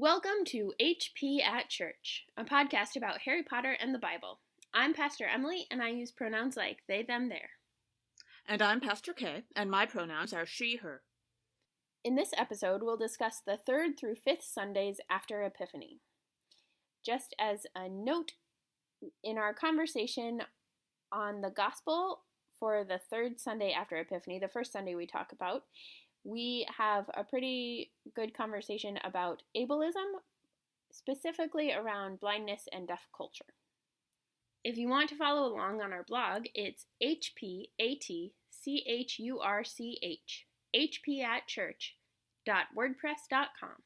Welcome to HP at Church, a podcast about Harry Potter and the Bible. I'm Pastor Emily, and I use pronouns like they, them, their. And I'm Pastor Kay, and my pronouns are she, her. In this episode, we'll discuss the 3rd through 5th Sundays after Epiphany. Just as a note, in our conversation on the Gospel for the 3rd Sunday after Epiphany, the first Sunday we talk about, we have a pretty good conversation about ableism, specifically around blindness and deaf culture. If you want to follow along on our blog, it's hpatchurch, hpatchurch.wordpress.com.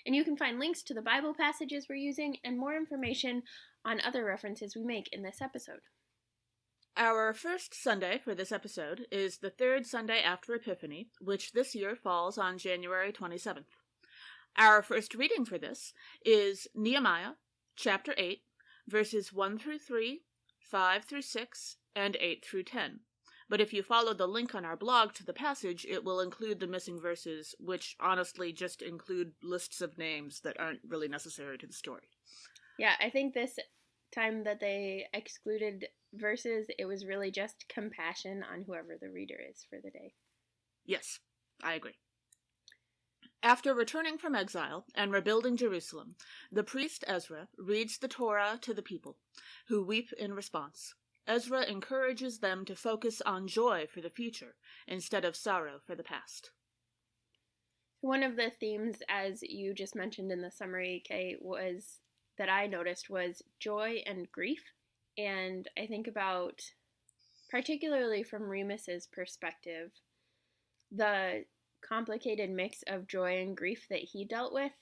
And you can find links to the Bible passages we're using and more information on other references we make in this episode. Our first Sunday for this episode is the 3rd Sunday after Epiphany, which this year falls on January 27th. Our first reading for this is Nehemiah, chapter 8, verses 1 through 3, 5 through 6, and 8 through 10. But if you follow the link on our blog to the passage, it will include the missing verses, which honestly just include lists of names that aren't really necessary to the story. Yeah, I think this time that they excluded verses, it was really just compassion on whoever the reader is for the day. Yes, I agree. After returning from exile and rebuilding Jerusalem, the priest Ezra reads the Torah to the people, who weep in response. Ezra encourages them to focus on joy for the future instead of sorrow for the past. One of the themes, as you just mentioned in the summary, Kay, that I noticed was joy and grief. And I think about, particularly from Remus's perspective, the complicated mix of joy and grief that he dealt with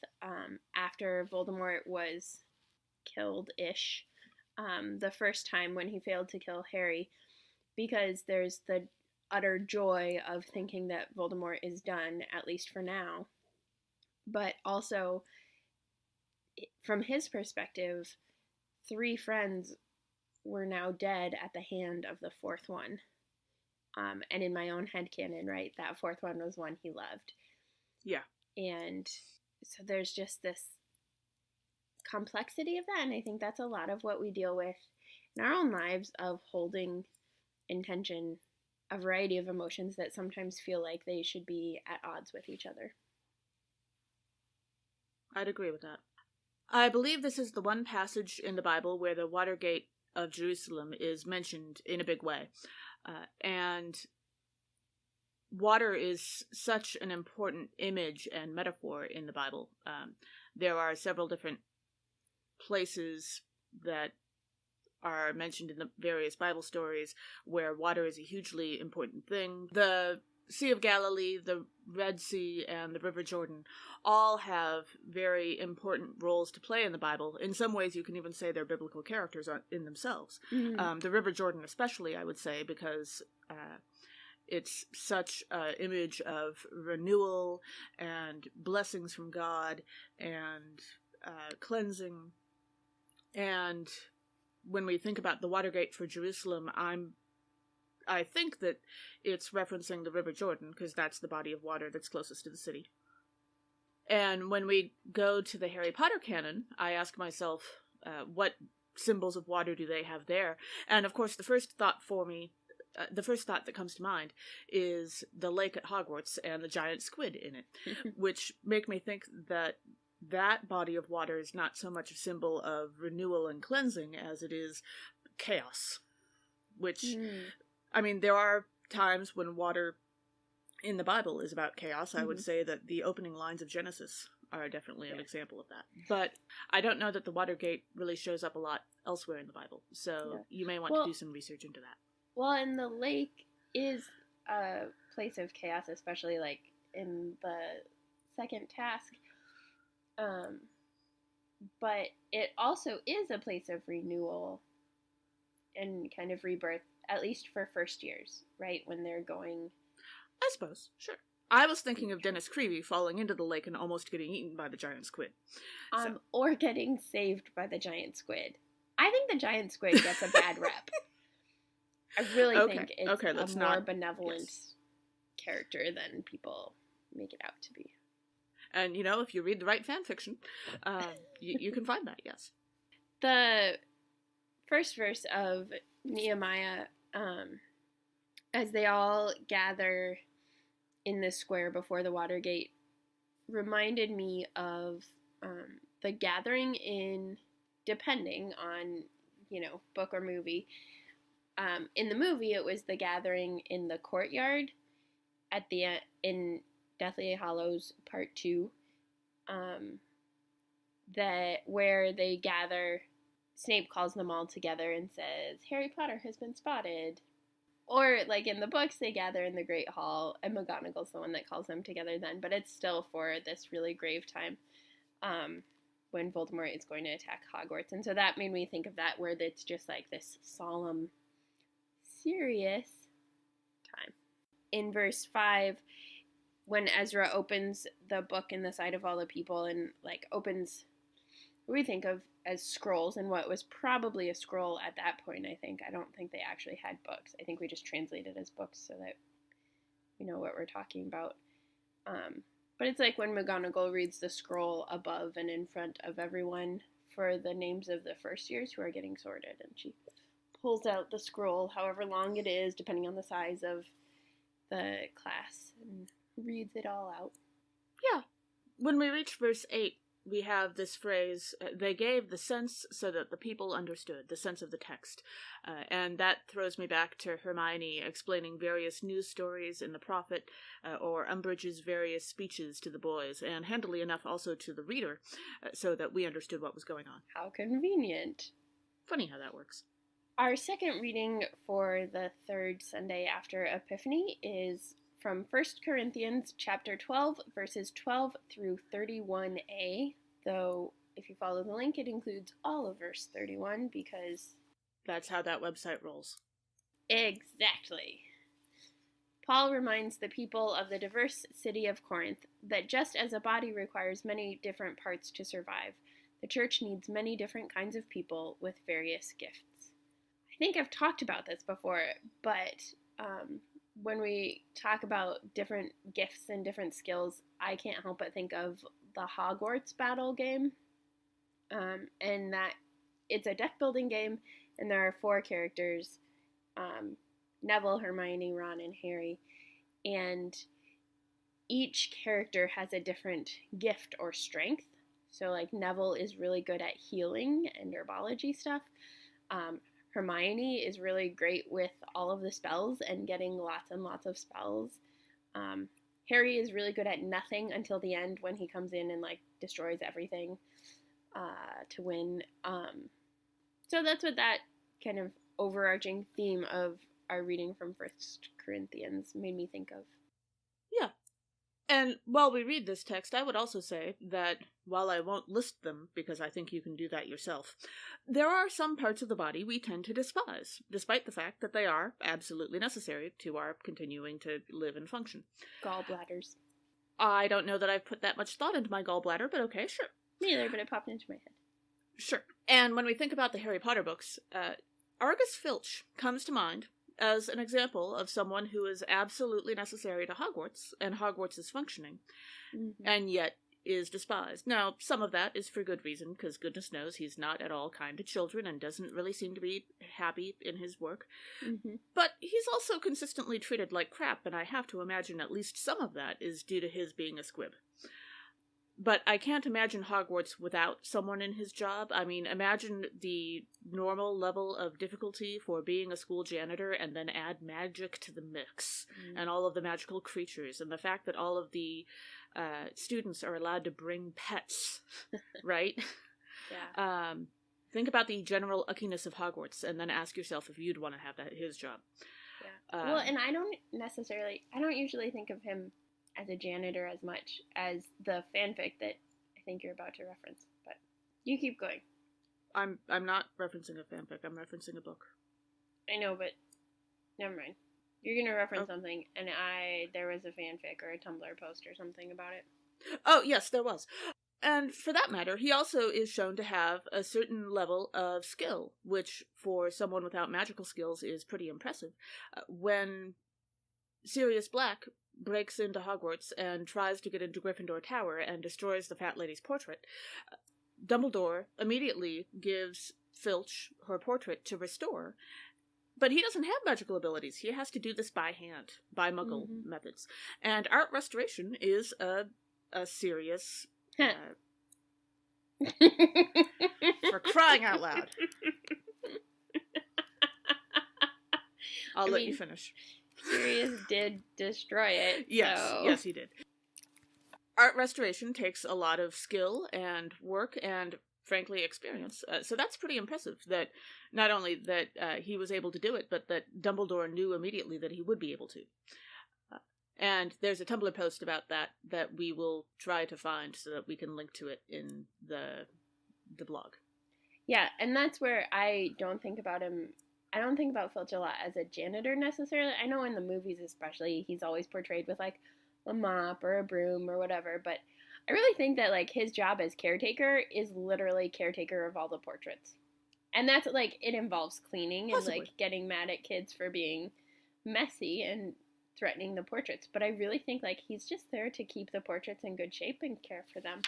after Voldemort was killed-ish the first time when he failed to kill Harry, because there's the utter joy of thinking that Voldemort is done, at least for now. But also, from his perspective, 3 friends were now dead at the hand of the 4th one. And in my own headcanon, right, that 4th one was one he loved. Yeah. And so there's just this complexity of that, and I think that's a lot of what we deal with in our own lives, of holding in tension a variety of emotions that sometimes feel like they should be at odds with each other. I'd agree with that. I believe this is the one passage in the Bible where the Watergate of Jerusalem is mentioned in a big way. And water is such an important image and metaphor in the Bible. There are several different places that are mentioned in the various Bible stories where water is a hugely important thing. The Sea of Galilee, the Red Sea, and the River Jordan all have very important roles to play in the Bible. In some ways, you can even say they're biblical characters in themselves. Mm-hmm. The River Jordan especially, I would say, because it's such an image of renewal and blessings from God and cleansing. And when we think about the Watergate for Jerusalem, I think that it's referencing the River Jordan, because that's the body of water that's closest to the city. And when we go to the Harry Potter canon, I ask myself, what symbols of water do they have there? And of course, the first thought that comes to mind is the lake at Hogwarts and the giant squid in it, which make me think that that body of water is not so much a symbol of renewal and cleansing as it is chaos, which... I mean, there are times when water in the Bible is about chaos. I would say that the opening lines of Genesis are definitely an example of that. But I don't know that the Watergate really shows up a lot elsewhere in the Bible. So you may want to do some research into that. Well, and the lake is a place of chaos, especially like in the second task. But it also is a place of renewal and kind of rebirth, at least for first years, right? When they're going... I suppose, sure. I was thinking of Dennis Creevy falling into the lake and almost getting eaten by the giant squid. Or getting saved by the giant squid. I think the giant squid gets a bad rep. I really think it's a more benevolent character than people make it out to be. And, if you read the right fan fiction, you can find that, yes. The first verse of Nehemiah, as they all gather in the square before the Watergate, reminded me of the gathering in, depending on, book or movie. In the movie, it was the gathering in the courtyard at the in Deathly Hallows Part 2, that where they gather. Snape calls them all together and says, "Harry Potter has been spotted." Or, like in the books, they gather in the Great Hall, and McGonagall's the one that calls them together then, but it's still for this really grave time when Voldemort is going to attack Hogwarts. And so that made me think of that, where it's just like this solemn, serious time. In verse 5, when Ezra opens the book in the sight of all the people and like opens what we think of as scrolls, and what was probably a scroll at that point, I think. I don't think they actually had books. I think we just translated as books so that we know what we're talking about. But it's like when McGonagall reads the scroll above and in front of everyone for the names of the first years who are getting sorted, and she pulls out the scroll, however long it is, depending on the size of the class, and reads it all out. Yeah. When we reach verse 8, we have this phrase, they gave the sense so that the people understood, the sense of the text. And that throws me back to Hermione explaining various news stories in The Prophet, or Umbridge's various speeches to the boys, and handily enough also to the reader, so that we understood what was going on. How convenient. Funny how that works. Our second reading for the third Sunday after Epiphany is from 1 Corinthians chapter 12, verses 12 through 31a, though if you follow the link, it includes all of verse 31, because that's how that website rolls. Exactly. Paul reminds the people of the diverse city of Corinth that just as a body requires many different parts to survive, the church needs many different kinds of people with various gifts. I think I've talked about this before, but when we talk about different gifts and different skills, I can't help but think of the Hogwarts battle game, and that it's a deck building game, and there are 4 characters, Neville, Hermione, Ron, and Harry, and each character has a different gift or strength. So like Neville is really good at healing and herbology stuff. Hermione is really great with all of the spells and getting lots and lots of spells. Harry is really good at nothing until the end when he comes in and like destroys everything to win. So that's what that kind of overarching theme of our reading from 1 Corinthians made me think of. Yeah. And while we read this text, I would also say that while I won't list them, because I think you can do that yourself, there are some parts of the body we tend to despise, despite the fact that they are absolutely necessary to our continuing to live and function. Gallbladders. I don't know that I've put that much thought into my gallbladder, but okay, sure. Me either, but it popped into my head. Sure. And when we think about the Harry Potter books, Argus Filch comes to mind as an example of someone who is absolutely necessary to Hogwarts, and Hogwarts is functioning, and yet is despised. Now, some of that is for good reason, because goodness knows he's not at all kind to children and doesn't really seem to be happy in his work. But he's also consistently treated like crap, and I have to imagine at least some of that is due to his being a squib. But I can't imagine Hogwarts without someone in his job. I mean, imagine the normal level of difficulty for being a school janitor and then add magic to the mix and all of the magical creatures and the fact that all of the students are allowed to bring pets, right? Yeah. Think about the general uckiness of Hogwarts and then ask yourself if you'd want to have his job. Yeah. Well, and I don't usually think of him as a janitor as much as the fanfic that I think you're about to reference, but you keep going. I'm not referencing a fanfic, I'm referencing a book. I know, but never mind. You're gonna reference something, and there was a fanfic or a Tumblr post or something about it. Oh, yes, there was. And for that matter, he also is shown to have a certain level of skill, which for someone without magical skills is pretty impressive. When Sirius Black breaks into Hogwarts and tries to get into Gryffindor Tower and destroys the fat lady's portrait, Dumbledore immediately gives Filch her portrait to restore, but he doesn't have magical abilities. He has to do this by hand, by Muggle methods. And art restoration is a serious... for crying out loud. I'll let you finish. Sirius did destroy it. Yes, so. Yes, he did. Art restoration takes a lot of skill and work and, frankly, experience. So that's pretty impressive that not only that he was able to do it, but that Dumbledore knew immediately that he would be able to. And there's a Tumblr post about that we will try to find so that we can link to it in the blog. Yeah, and that's where I don't think about him. I don't think about Filch a lot as a janitor necessarily. I know in the movies especially, he's always portrayed with, like, a mop or a broom or whatever, but I really think that, like, his job as caretaker is literally caretaker of all the portraits. And that's, like, it involves cleaning Possibly. and, like, getting mad at kids for being messy and threatening the portraits. But I really think, like, he's just there to keep the portraits in good shape and care for them.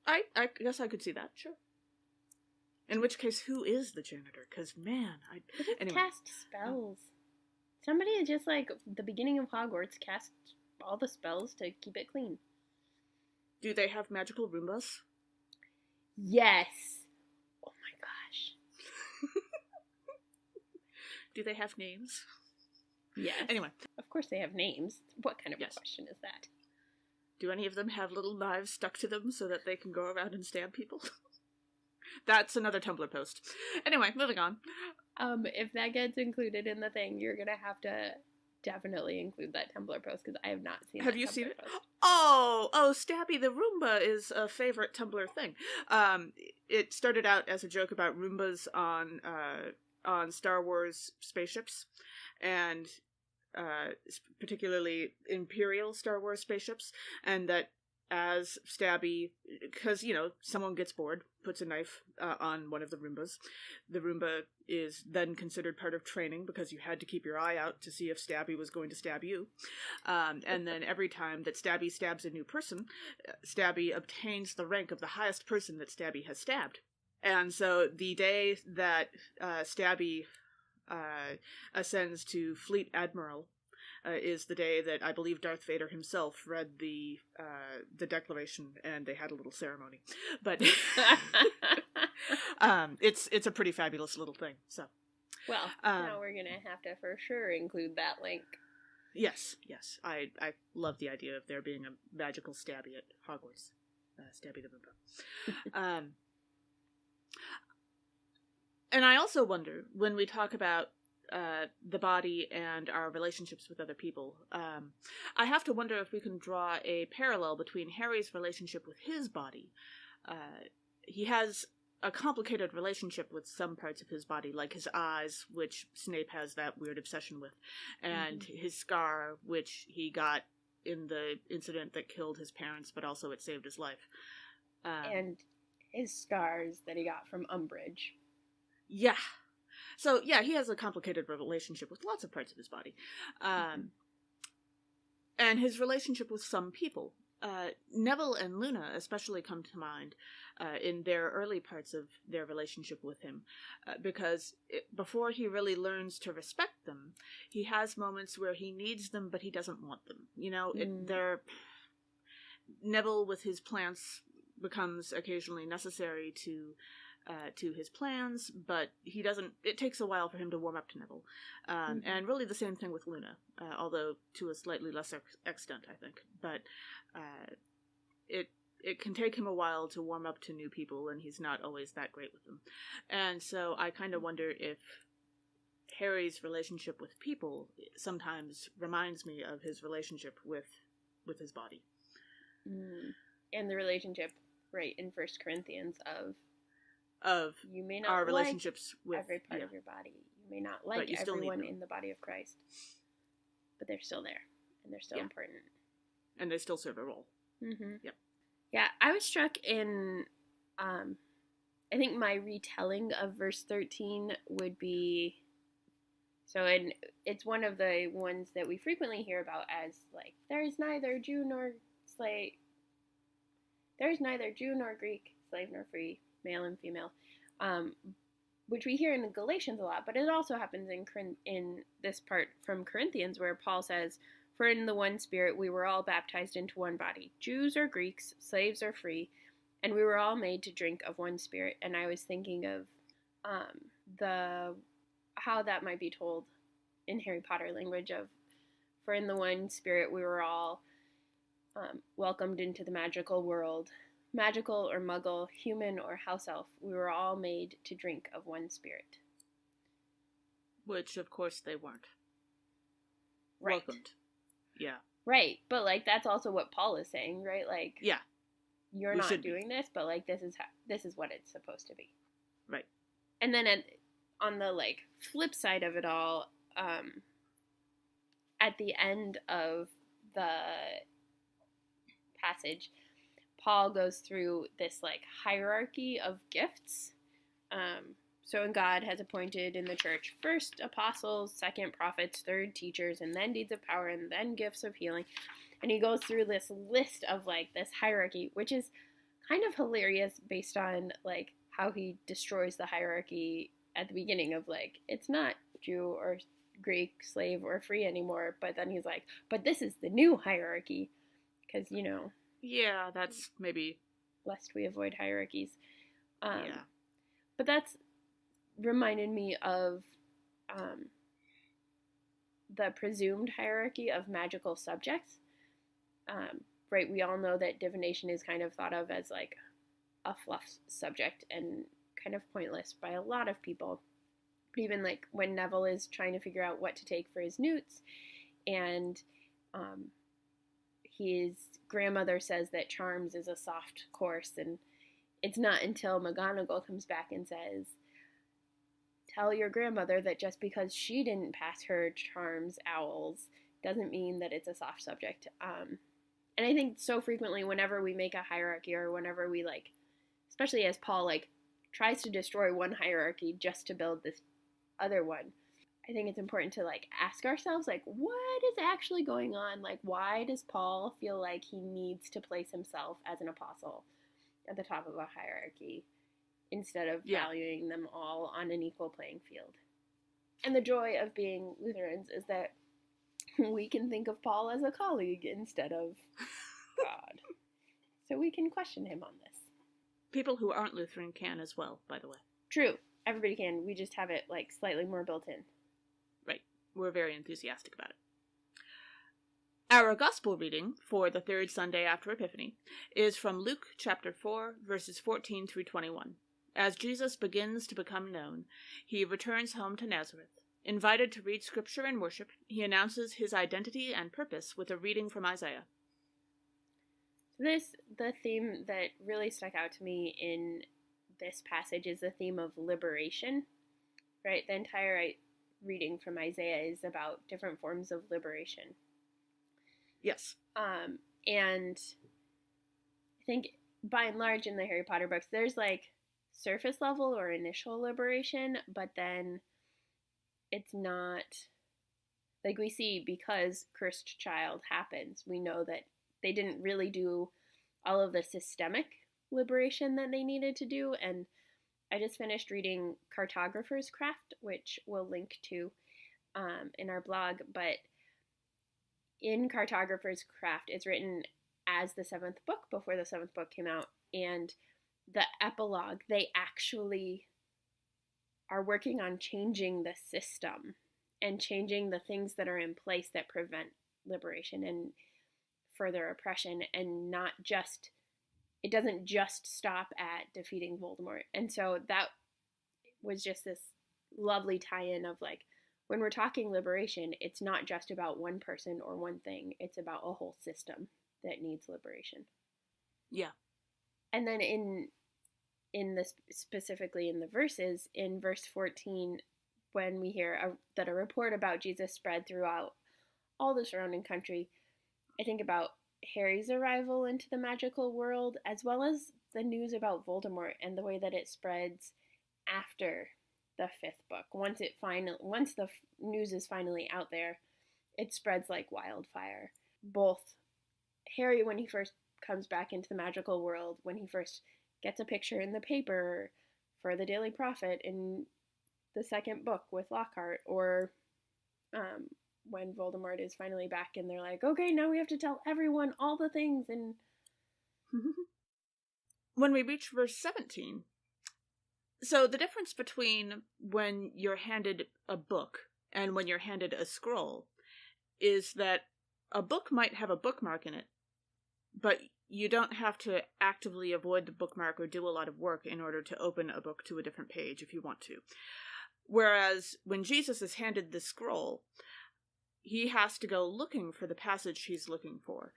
I guess I could see that, sure. In which case, who is the janitor? Because, man, Anyway. Cast spells. Somebody just, like, the beginning of Hogwarts cast all the spells to keep it clean. Do they have magical Roombas? Yes. Oh my gosh. Do they have names? Yes. Anyway. Of course they have names. What kind of a question is that? Do any of them have little knives stuck to them so that they can go around and stab people? That's another Tumblr post. Anyway, moving on. If that gets included in the thing, you're gonna have to definitely include that Tumblr post because I have not seen it. Have you seen it? Oh, Stabby the Roomba is a favorite Tumblr thing. It started out as a joke about Roombas on Star Wars spaceships, and particularly Imperial Star Wars spaceships, and that as Stabby, because, you know, someone gets bored, puts a knife on one of the Roombas. The Roomba is then considered part of training because you had to keep your eye out to see if Stabby was going to stab you. And then every time that Stabby stabs a new person, Stabby obtains the rank of the highest person that Stabby has stabbed. And so the day that Stabby ascends to Fleet Admiral is the day that I believe Darth Vader himself read the Declaration, and they had a little ceremony. But it's a pretty fabulous little thing. So, well, now we're gonna have to for sure include that link. Yes, I love the idea of there being a magical Stabby at Hogwarts, Stabby the Roomba. And I also wonder, when we talk about the body and our relationships with other people, I have to wonder if we can draw a parallel between Harry's relationship with his body. He has a complicated relationship with some parts of his body, like his eyes, which Snape has that weird obsession with, and his scar, which he got in the incident that killed his parents, but also it saved his life. And his scars that he got from Umbridge. Yeah. So, yeah, he has a complicated relationship with lots of parts of his body. And his relationship with some people. Neville and Luna especially come to mind in their early parts of their relationship with him. Because before he really learns to respect them, he has moments where he needs them, but he doesn't want them. You know, Neville with his plants becomes occasionally necessary to his plans, but he doesn't. It takes a while for him to warm up to Neville, and really the same thing with Luna, although to a slightly lesser extent, I think. But it can take him a while to warm up to new people, and he's not always that great with them. And so I kind of wonder if Harry's relationship with people sometimes reminds me of his relationship with his body, and the relationship, right, in 1 Corinthians of you may not our like relationships with every part of your body. You may not like everyone in the body of Christ, but they're still there, and they're still important. And they still serve a role. Yep. Yeah, I was struck in, I think my retelling of verse 13 would be So, and it's one of the ones that we frequently hear about as like, there's neither Jew nor slave, there's neither Jew nor Greek, slave nor free, male and female, which we hear in Galatians a lot, but it also happens in this part from Corinthians where Paul says, "For in the one Spirit we were all baptized into one body, Jews or Greeks, slaves or free, and we were all made to drink of one Spirit." And I was thinking of the how that might be told in Harry Potter language of, "For in the one Spirit we were all welcomed into the magical world. Magical or muggle, human or house elf, we were all made to drink of one Spirit." Which, of course, they weren't. Right. Welcomed. Yeah. Right, but like that's also what Paul is saying, right? Like, yeah, you're not doing this, but like this is what it's supposed to be. Right. And then on the like flip side of it all, at the end of the passage, Paul goes through this like hierarchy of gifts. So, and God has appointed in the church first apostles, second prophets, third teachers, and then deeds of power, and then gifts of healing. And he goes through this list of like this hierarchy, which is kind of hilarious based on like how he destroys the hierarchy at the beginning of like, it's not Jew or Greek, slave or free anymore. But then he's like, but this is the new hierarchy. Because, you know. Yeah, that's maybe. Lest we avoid hierarchies. Yeah. But that's reminded me of the presumed hierarchy of magical subjects. Right, we all know that divination is kind of thought of as like a fluff subject and kind of pointless by a lot of people. But even like when Neville is trying to figure out what to take for his newts, and his grandmother says that charms is a soft course, and it's not until McGonagall comes back and says, "Tell your grandmother that just because she didn't pass her charms owls doesn't mean that it's a soft subject." And I think so frequently whenever we make a hierarchy, or whenever we like, especially as Paul like tries to destroy one hierarchy just to build this other one, I think it's important to like ask ourselves like, what is actually going on? Like, why does Paul feel like he needs to place himself as an apostle at the top of a hierarchy instead of valuing them all on an equal playing field? And the joy of being Lutherans is that we can think of Paul as a colleague instead of God. So we can question him on this. People who aren't Lutheran can as well, by the way. True. Everybody can. We just have it like slightly more built in. Right. We're very enthusiastic about it. Our gospel reading for the third Sunday after Epiphany is from Luke chapter 4, verses 14 through 21. As Jesus begins to become known, he returns home to Nazareth. Invited to read scripture and worship, he announces his identity and purpose with a reading from Isaiah. The theme that really stuck out to me in this passage is the theme of liberation, right? The entire reading from Isaiah is about different forms of liberation. Yes. And I think by and large in the Harry Potter books, there's like surface level or initial liberation, but then it's not like we see because Cursed Child happens. We know that they didn't really do all of the systemic liberation that they needed to do. And I just finished reading Cartographer's Craft, which we'll link to in our blog. But in Cartographer's Craft, it's written as the seventh book before the seventh book came out. And the epilogue, they actually are working on changing the system and changing the things that are in place that prevent liberation and further oppression, and not just, it doesn't just stop at defeating Voldemort. And so that was just this lovely tie-in of like, when we're talking liberation, it's not just about one person or one thing, it's about a whole system that needs liberation. Yeah. And then in this, specifically in the verses, in verse 14, when we hear that a report about Jesus spread throughout all the surrounding country, I think about Harry's arrival into the magical world, as well as the news about Voldemort and the way that it spreads after the fifth book. Once the news is finally out there, it spreads like wildfire. Both Harry, when he first comes back into the magical world, when he first gets a picture in the paper for the Daily Prophet in the second book with Lockhart, or when Voldemort is finally back and they're like, okay, now we have to tell everyone all the things. And when we reach verse 17, so the difference between when you're handed a book and when you're handed a scroll is that a book might have a bookmark in it, but you don't have to actively avoid the bookmark or do a lot of work in order to open a book to a different page if you want to. Whereas when Jesus is handed the scroll, he has to go looking for the passage he's looking for.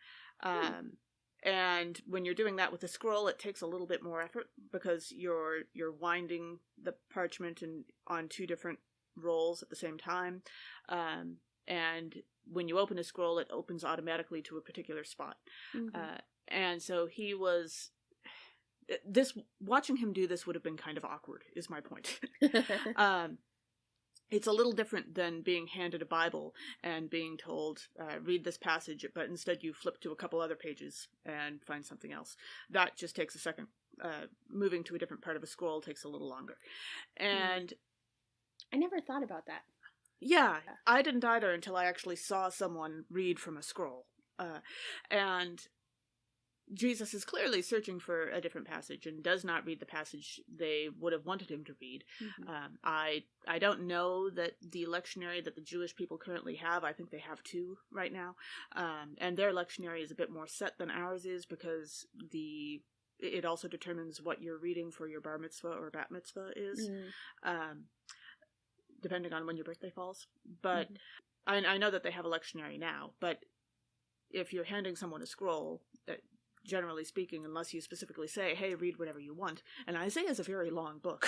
And when you're doing that with a scroll, it takes a little bit more effort because you're winding the parchment on two different rolls at the same time. And when you open a scroll, it opens automatically to a particular spot. And so he was... watching him do this would have been kind of awkward, is my point. It's a little different than being handed a Bible and being told, read this passage, but instead you flip to a couple other pages and find something else. That just takes a second. Moving to a different part of a scroll takes a little longer. And I never thought about that. Yeah, I didn't either until I actually saw someone read from a scroll. And Jesus is clearly searching for a different passage and does not read the passage they would have wanted him to read. I don't know that the lectionary that the Jewish people currently have, I think they have two right now, and their lectionary is a bit more set than ours is because it also determines what you're reading for your bar mitzvah or bat mitzvah is, depending on when your birthday falls. But I know that they have a lectionary now, but if you're handing someone a scroll, generally speaking, unless you specifically say, hey, read whatever you want, and Isaiah is a very long book,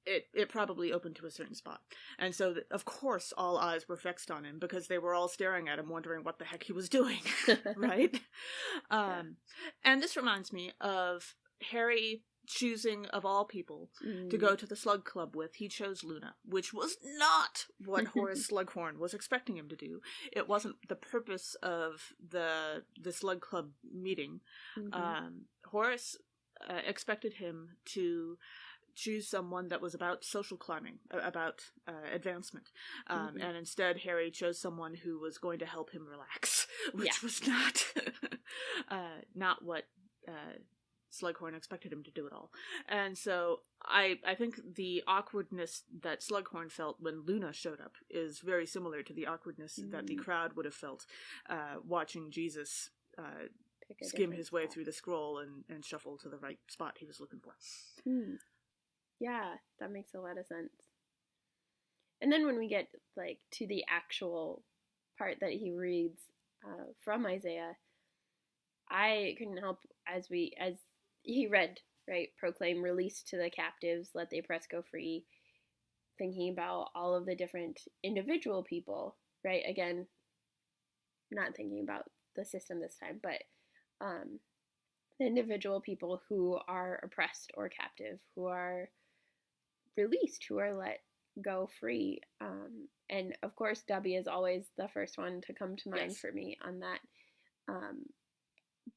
it probably opened to a certain spot. And so, of course, all eyes were fixed on him because they were all staring at him wondering what the heck he was doing, right? And this reminds me of Harry choosing, of all people, to go to the Slug Club with. He chose Luna, which was not what Horace Slughorn was expecting him to do. It wasn't the purpose of the Slug Club meeting. Horace expected him to choose someone that was about social climbing, about advancement. And instead, Harry chose someone who was going to help him relax, which was not what Slughorn expected him to do at all. And so I think the awkwardness that Slughorn felt when Luna showed up is very similar to the awkwardness that the crowd would have felt watching Jesus skim his way through the scroll and shuffle to the right spot he was looking for. Yeah, that makes a lot of sense. And then when we get to the actual part that he reads from Isaiah, I couldn't help as he read, right, proclaim release to the captives, let the oppressed go free, thinking about all of the different individual people, right? Again, not thinking about the system this time, but the individual people who are oppressed or captive, who are released, who are let go free. And of course, Debbie is always the first one to come to mind for me on that.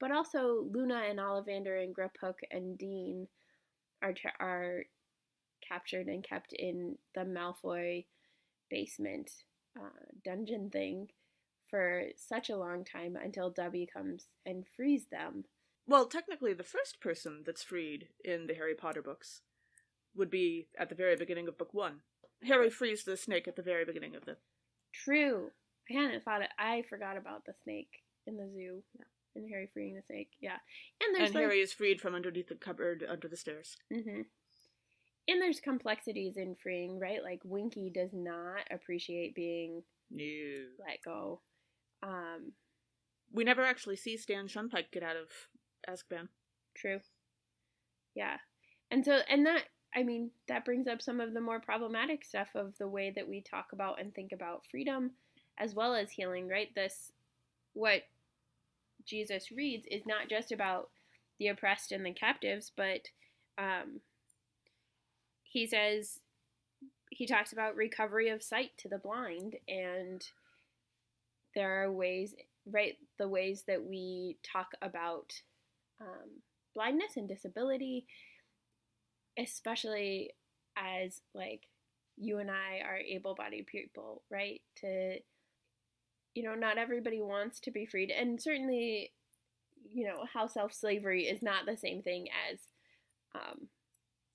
But also Luna and Ollivander and Griphook and Dean are captured and kept in the Malfoy basement dungeon thing for such a long time until Debbie comes and frees them. Well, technically the first person that's freed in the Harry Potter books would be at the very beginning of book 1. Harry frees the snake at the very beginning of the... True. I forgot about the snake in the zoo. Yeah. And Harry freeing the snake, and Harry is freed from underneath the cupboard under the stairs. And there's complexities in freeing, right? Like Winky does not appreciate being let go. We never actually see Stan Shunpike get out of Azkaban. True. Yeah, and that brings up some of the more problematic stuff of the way that we talk about and think about freedom, as well as healing. Right? What Jesus reads is not just about the oppressed and the captives, but he says, he talks about recovery of sight to the blind, and there are ways, right, the ways that we talk about blindness and disability, especially as, like, you and I are able-bodied people, right? To, not everybody wants to be freed, and certainly, house elf slavery is not the same thing as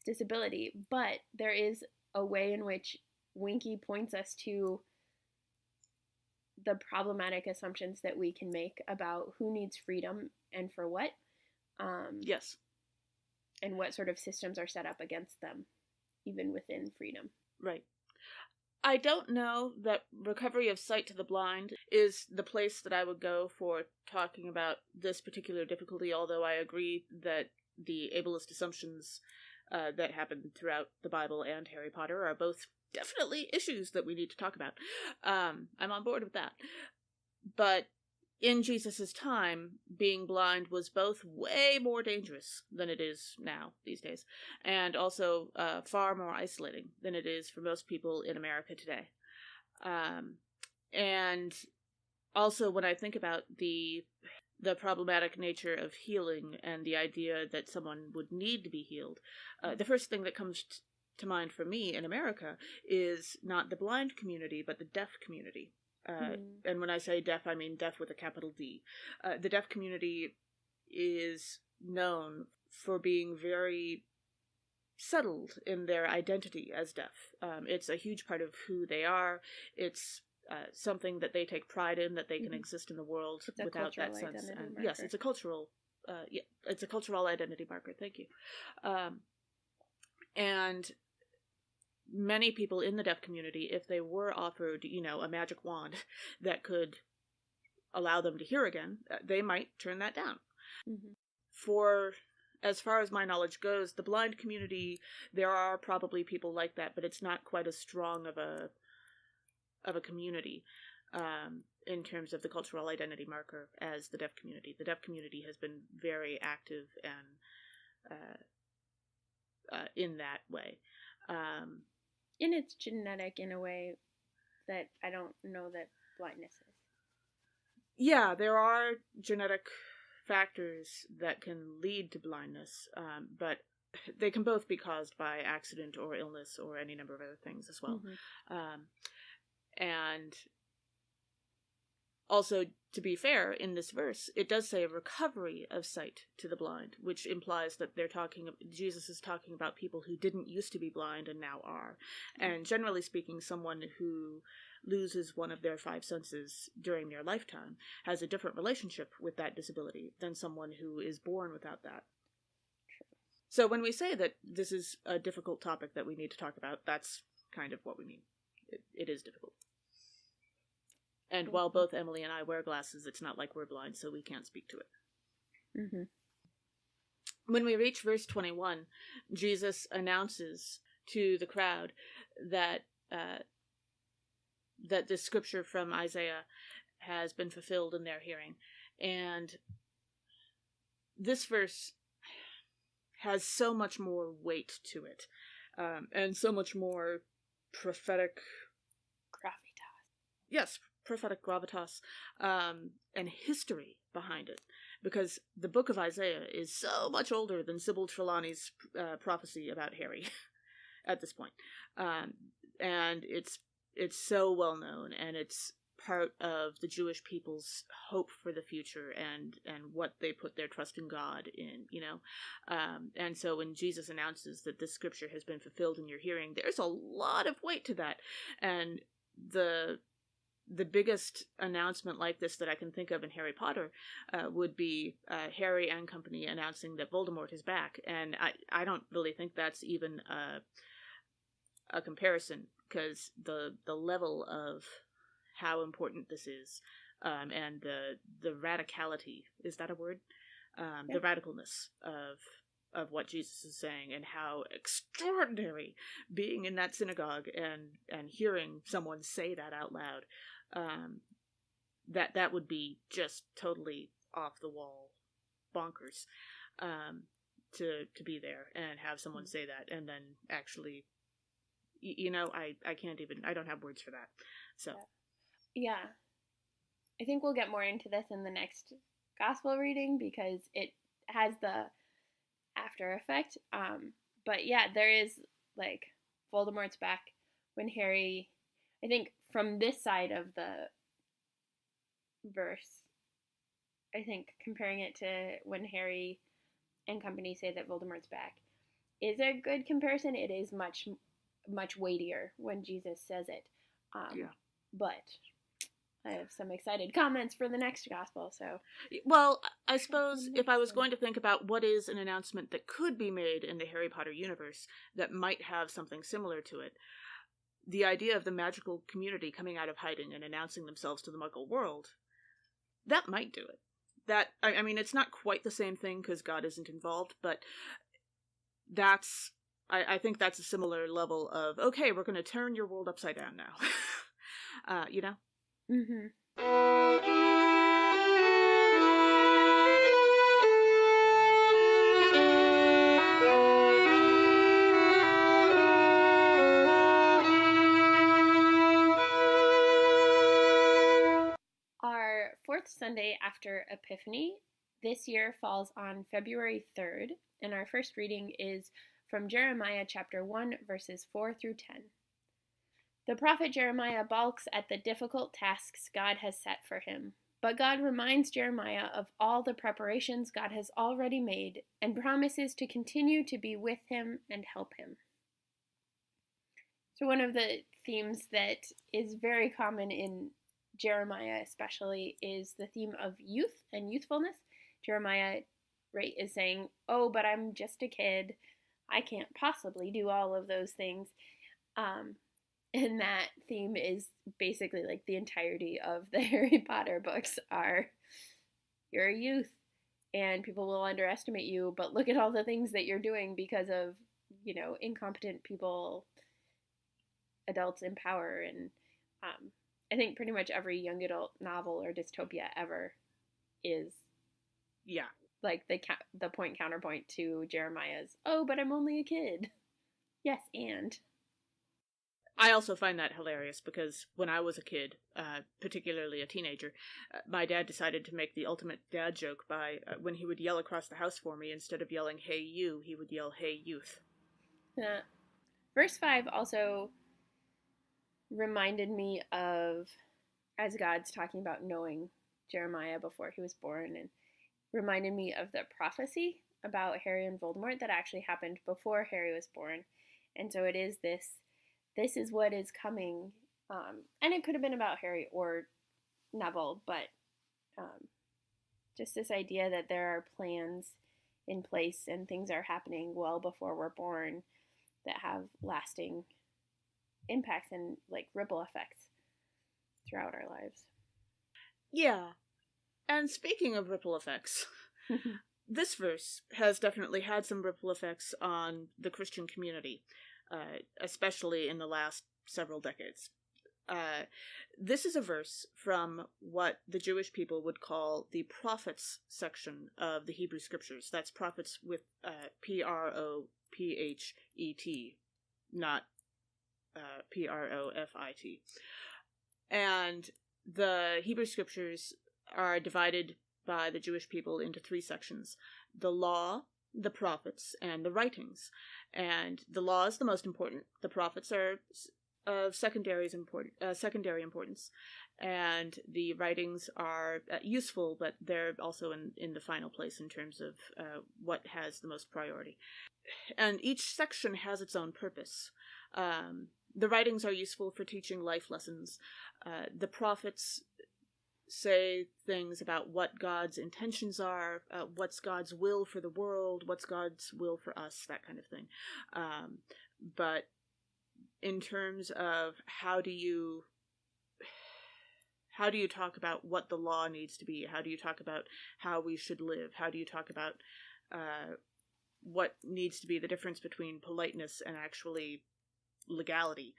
disability, but there is a way in which Winky points us to the problematic assumptions that we can make about who needs freedom and for what. Yes. And what sort of systems are set up against them, even within freedom. Right. I don't know that recovery of sight to the blind is the place that I would go for talking about this particular difficulty, although I agree that the ableist assumptions that happen throughout the Bible and Harry Potter are both definitely issues that we need to talk about. I'm on board with that. But in Jesus' time, being blind was both way more dangerous than it is now these days, and also far more isolating than it is for most people in America today. And also, when I think about the problematic nature of healing and the idea that someone would need to be healed, the first thing that comes to mind for me in America is not the blind community, but the deaf community. And when I say deaf, I mean deaf with a capital D. The deaf community is known for being very settled in their identity as deaf. It's a huge part of who they are. It's something that they take pride in, that they can exist in the world without that sense. And yes, it's a cultural, it's a cultural identity marker. Thank you. And many people in the deaf community, if they were offered, a magic wand that could allow them to hear again, they might turn that down. For as far as my knowledge goes, the blind community, there are probably people like that, but it's not quite as strong of a community in terms of the cultural identity marker as the deaf community. The deaf community has been very active and in that way. And it's genetic in a way that I don't know that blindness is. Yeah, there are genetic factors that can lead to blindness, but they can both be caused by accident or illness or any number of other things as well. And also, to be fair, in this verse, it does say a recovery of sight to the blind, which implies that Jesus is talking about people who didn't used to be blind and now are. And generally speaking, someone who loses one of their 5 senses during their lifetime has a different relationship with that disability than someone who is born without that. So when we say that this is a difficult topic that we need to talk about, that's kind of what we mean. It is difficult. And while both Emily and I wear glasses, it's not like we're blind, so we can't speak to it. When we reach verse 21, Jesus announces to the crowd that that this scripture from Isaiah has been fulfilled in their hearing. And this verse has so much more weight to it, and so much more prophetic gravitas. Yes, prophetic gravitas, and history behind it, because the book of Isaiah is so much older than Sybil Trelawney's prophecy about Harry at this point. And it's so well known, and it's part of the Jewish people's hope for the future and what they put their trust in God in, and so when Jesus announces that this scripture has been fulfilled in your hearing, there's a lot of weight to that. And the biggest announcement like this that I can think of in Harry Potter would be Harry and company announcing that Voldemort is back. And I don't really think that's even a comparison, because the level of how important this is, and the radicality, is that a word? The radicalness of what Jesus is saying, and how extraordinary being in that synagogue and hearing someone say that out loud, that would be just totally off the wall bonkers. to be there and have someone say that, and then actually, I can't even, I don't have words for that. So. Yeah. I think we'll get more into this in the next gospel reading because it has the after effect. But yeah, there is like Voldemort's back when Harry, I think from this side of the verse, I think comparing it to when Harry and company say that Voldemort's back is a good comparison. It is much, much weightier when Jesus says it. But I have some excited comments for the next gospel, so. Well, I suppose if I was going to think about what is an announcement that could be made in the Harry Potter universe that might have something similar to it, the idea of the magical community coming out of hiding and announcing themselves to the Muggle world, that might do it. That, I mean, it's not quite the same thing because God isn't involved, but that's, I think that's a similar level of, okay, we're going to turn your world upside down now. Mm-hmm. Our fourth Sunday after Epiphany this year falls on February 3rd, and our first reading is from Jeremiah chapter 1, verses 4 through 10. The prophet Jeremiah balks at the difficult tasks God has set for him, but God reminds Jeremiah of all the preparations God has already made and promises to continue to be with him and help him. So one of the themes that is very common in Jeremiah especially is the theme of youth and youthfulness. Jeremiah, right, is saying, oh, but I'm just a kid. I can't possibly do all of those things. And that theme is basically like the entirety of the Harry Potter books are, you're a youth and people will underestimate you, but look at all the things that you're doing because of, incompetent people, adults in power. And I think pretty much every young adult novel or dystopia ever is like the point counterpoint to Jeremiah's, oh, but I'm only a kid. Yes, and... I also find that hilarious because when I was a kid, particularly a teenager, my dad decided to make the ultimate dad joke by when he would yell across the house for me, instead of yelling, hey you, he would yell, hey youth. Verse 5 also reminded me of, as God's talking about knowing Jeremiah before he was born, and reminded me of the prophecy about Harry and Voldemort that actually happened before Harry was born. And so it is this is what is coming. And it could have been about Harry or Neville, but just this idea that there are plans in place and things are happening well before we're born that have lasting impacts and like ripple effects throughout our lives. Yeah. And speaking of ripple effects, this verse has definitely had some ripple effects on the Christian community. Especially in the last several decades. This is a verse from what the Jewish people would call the prophets section of the Hebrew Scriptures. That's prophets with Prophet, not Profit. And the Hebrew Scriptures are divided by the Jewish people into three sections: the law, the prophets, and the writings. And the law is the most important. The prophets are of secondary importance. And the writings are useful, but they're also in the final place in terms of what has the most priority. And each section has its own purpose. The writings are useful for teaching life lessons. The prophets say things about what God's intentions are, what's God's will for the world, what's God's will for us, that kind of thing. But in terms of how do you talk about what the law needs to be? How do you talk about how we should live? How do you talk about what needs to be the difference between politeness and actually legality?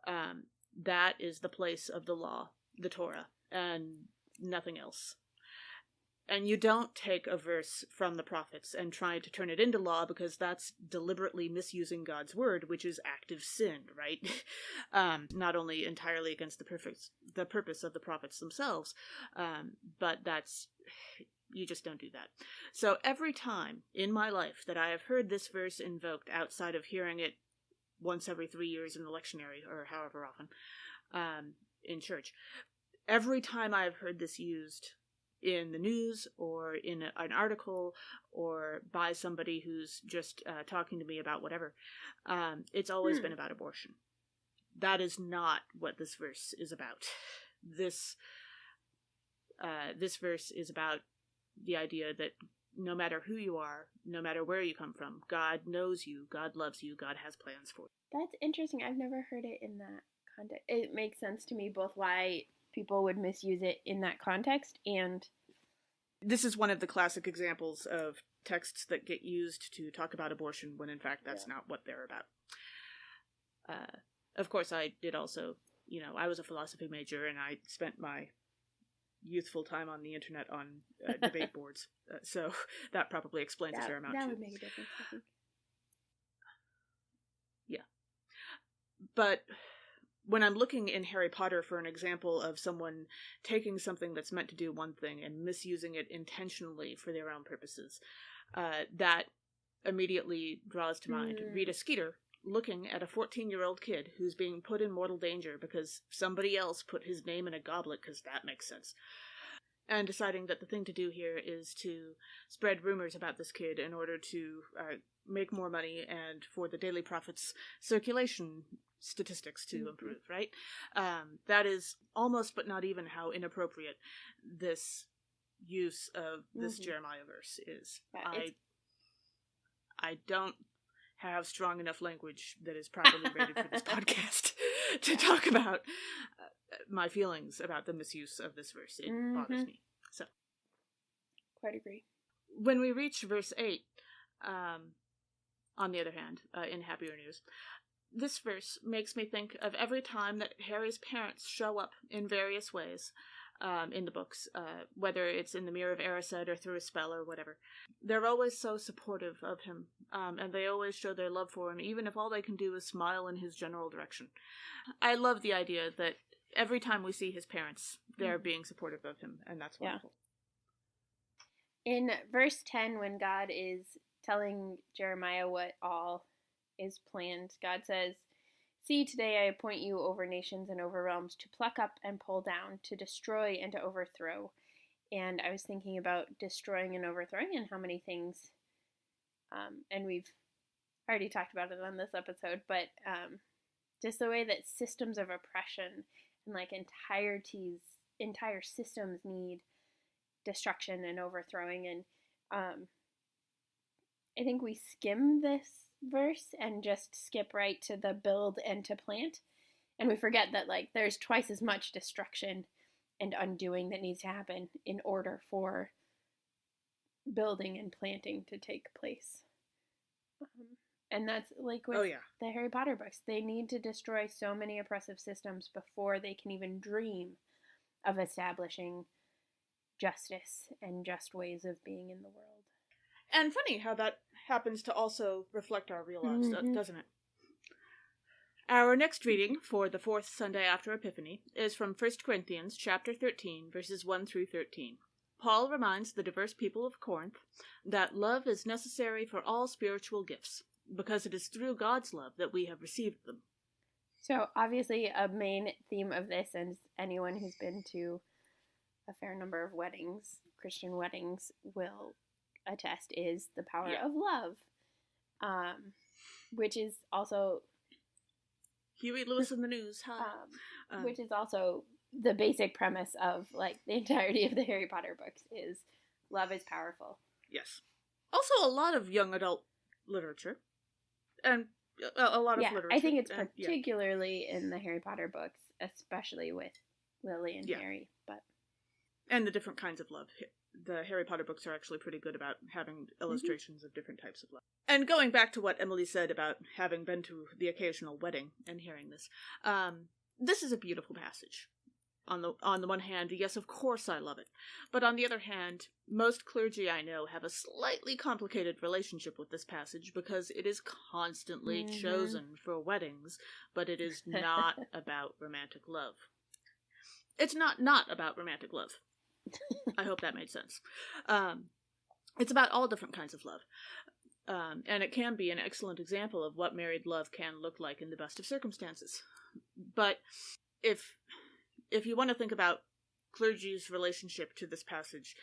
That is the place of the law, the Torah, and nothing else. And you don't take a verse from the prophets and try to turn it into law, because that's deliberately misusing God's word, which is active sin, right? Not only entirely against the purpose of the prophets themselves, but you just don't do that. So every time in my life that I have heard this verse invoked, outside of hearing it once every 3 years in the lectionary, or however often, in church, every time I have heard this used in the news or in an article or by somebody who's just talking to me about whatever, it's always been about abortion. That is not what this verse is about. This verse is about the idea that no matter who you are, no matter where you come from, God knows you, God loves you, God has plans for you. That's interesting. I've never heard it in that context. It makes sense to me both why people would misuse it in that context, and this is one of the classic examples of texts that get used to talk about abortion when in fact that's not what they're about. Of course, I did also, I was a philosophy major, and I spent my youthful time on the internet on debate boards, so that probably explains a fair amount. That too. would make a difference, I think. Yeah. But when I'm looking in Harry Potter for an example of someone taking something that's meant to do one thing and misusing it intentionally for their own purposes, that immediately draws to mind Rita Skeeter looking at a 14-year-old kid who's being put in mortal danger because somebody else put his name in a goblet, because that makes sense, and deciding that the thing to do here is to spread rumors about this kid in order to make more money and for the Daily Prophet's circulation statistics to improve, right? That is almost but not even how inappropriate this use of this Jeremiah verse is. Yeah, I don't have strong enough language that is properly rated for this podcast to talk about my feelings about the misuse of this verse. It bothers me. So, quite agree. When we reach verse 8, on the other hand, in happier news, this verse makes me think of every time that Harry's parents show up in various ways in the books, whether it's in the Mirror of Erised or through a spell or whatever. They're always so supportive of him, and they always show their love for him, even if all they can do is smile in his general direction. I love the idea that every time we see his parents, they're being supportive of him, and that's wonderful. In verse 10, when God is telling Jeremiah what all is planned, God says, "See, today I appoint you over nations and over realms to pluck up and pull down, to destroy and to overthrow." And I was thinking about destroying and overthrowing and how many things, and we've already talked about it on this episode, but just the way that systems of oppression and like entire systems need destruction and overthrowing. And I think we skim this verse and just skip right to the build and to plant, and we forget that like there's twice as much destruction and undoing that needs to happen in order for building and planting to take place. And that's like with the Harry Potter books. They need to destroy so many oppressive systems before they can even dream of establishing justice and just ways of being in the world. And funny how that happens to also reflect our real lives, doesn't it? Our next reading for the fourth Sunday after Epiphany is from 1 Corinthians chapter 13, verses 1 through 13. Paul reminds the diverse people of Corinth that love is necessary for all spiritual gifts, because it is through God's love that we have received them. So obviously a main theme of this, and anyone who's been to a fair number of weddings, Christian weddings, will attest, is the power of love, which is also Huey Lewis in the News, which is also the basic premise of like the entirety of the Harry Potter books is love is powerful. Yes. Also a lot of young adult literature, and a lot of literature. I think it's particularly in the Harry Potter books, especially with Lily and Harry, and the different kinds of love. The Harry Potter books are actually pretty good about having illustrations of different types of love. And going back to what Emily said about having been to the occasional wedding and hearing this, this is a beautiful passage. On the one hand, yes, of course I love it. But on the other hand, most clergy I know have a slightly complicated relationship with this passage because it is constantly chosen for weddings, but it is not about romantic love. It's not about romantic love. I hope that made sense. It's about all different kinds of love. And it can be an excellent example of what married love can look like in the best of circumstances. But if you want to think about clergy's relationship to this passage,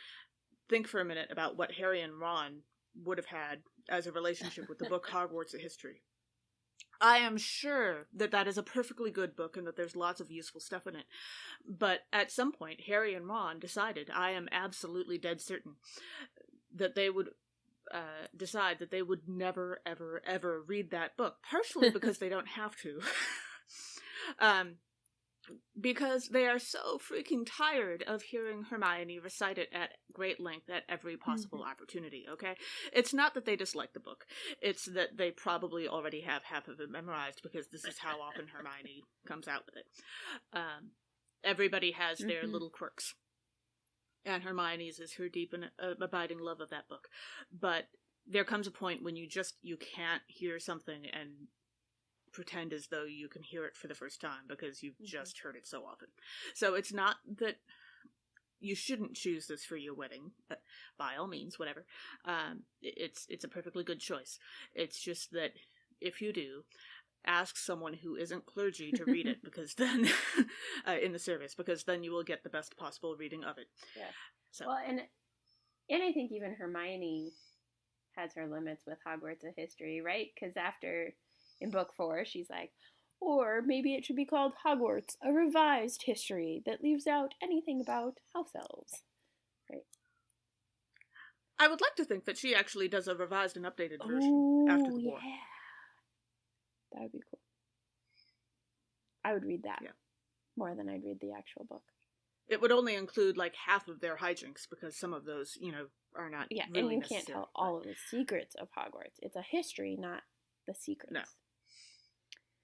think for a minute about what Harry and Ron would have had as a relationship with the book Hogwarts: A History. I am sure that is a perfectly good book and that there's lots of useful stuff in it. But at some point, Harry and Ron decided, I am absolutely dead certain, that they would decide that they would never, ever, ever read that book. Partially because they don't have to. Because they are so freaking tired of hearing Hermione recite it at great length at every possible opportunity, okay? It's not that they dislike the book. It's that they probably already have half of it memorized because this is how often Hermione comes out with it. Everybody has their little quirks. And Hermione's is her deep and abiding love of that book. But there comes a point when you can't hear something and pretend as though you can hear it for the first time because you've just heard it so often. So it's not that you shouldn't choose this for your wedding, by all means, whatever. It's a perfectly good choice. It's just that if you do, ask someone who isn't clergy to read it, because then in the service, because then you will get the best possible reading of it. Yeah. So. Well, and I think even Hermione has her limits with Hogwarts: A History, right? Because after, in book 4, she's like, or maybe it should be called Hogwarts: A Revised History that leaves out anything about house elves. Right. I would like to think that she actually does a revised and updated version after the war. Yeah. That would be cool. I would read that more than I'd read the actual book. It would only include like half of their hijinks because some of those, are not really and you necessary. Can't tell all of the secrets of Hogwarts. It's a history, not the secrets. No.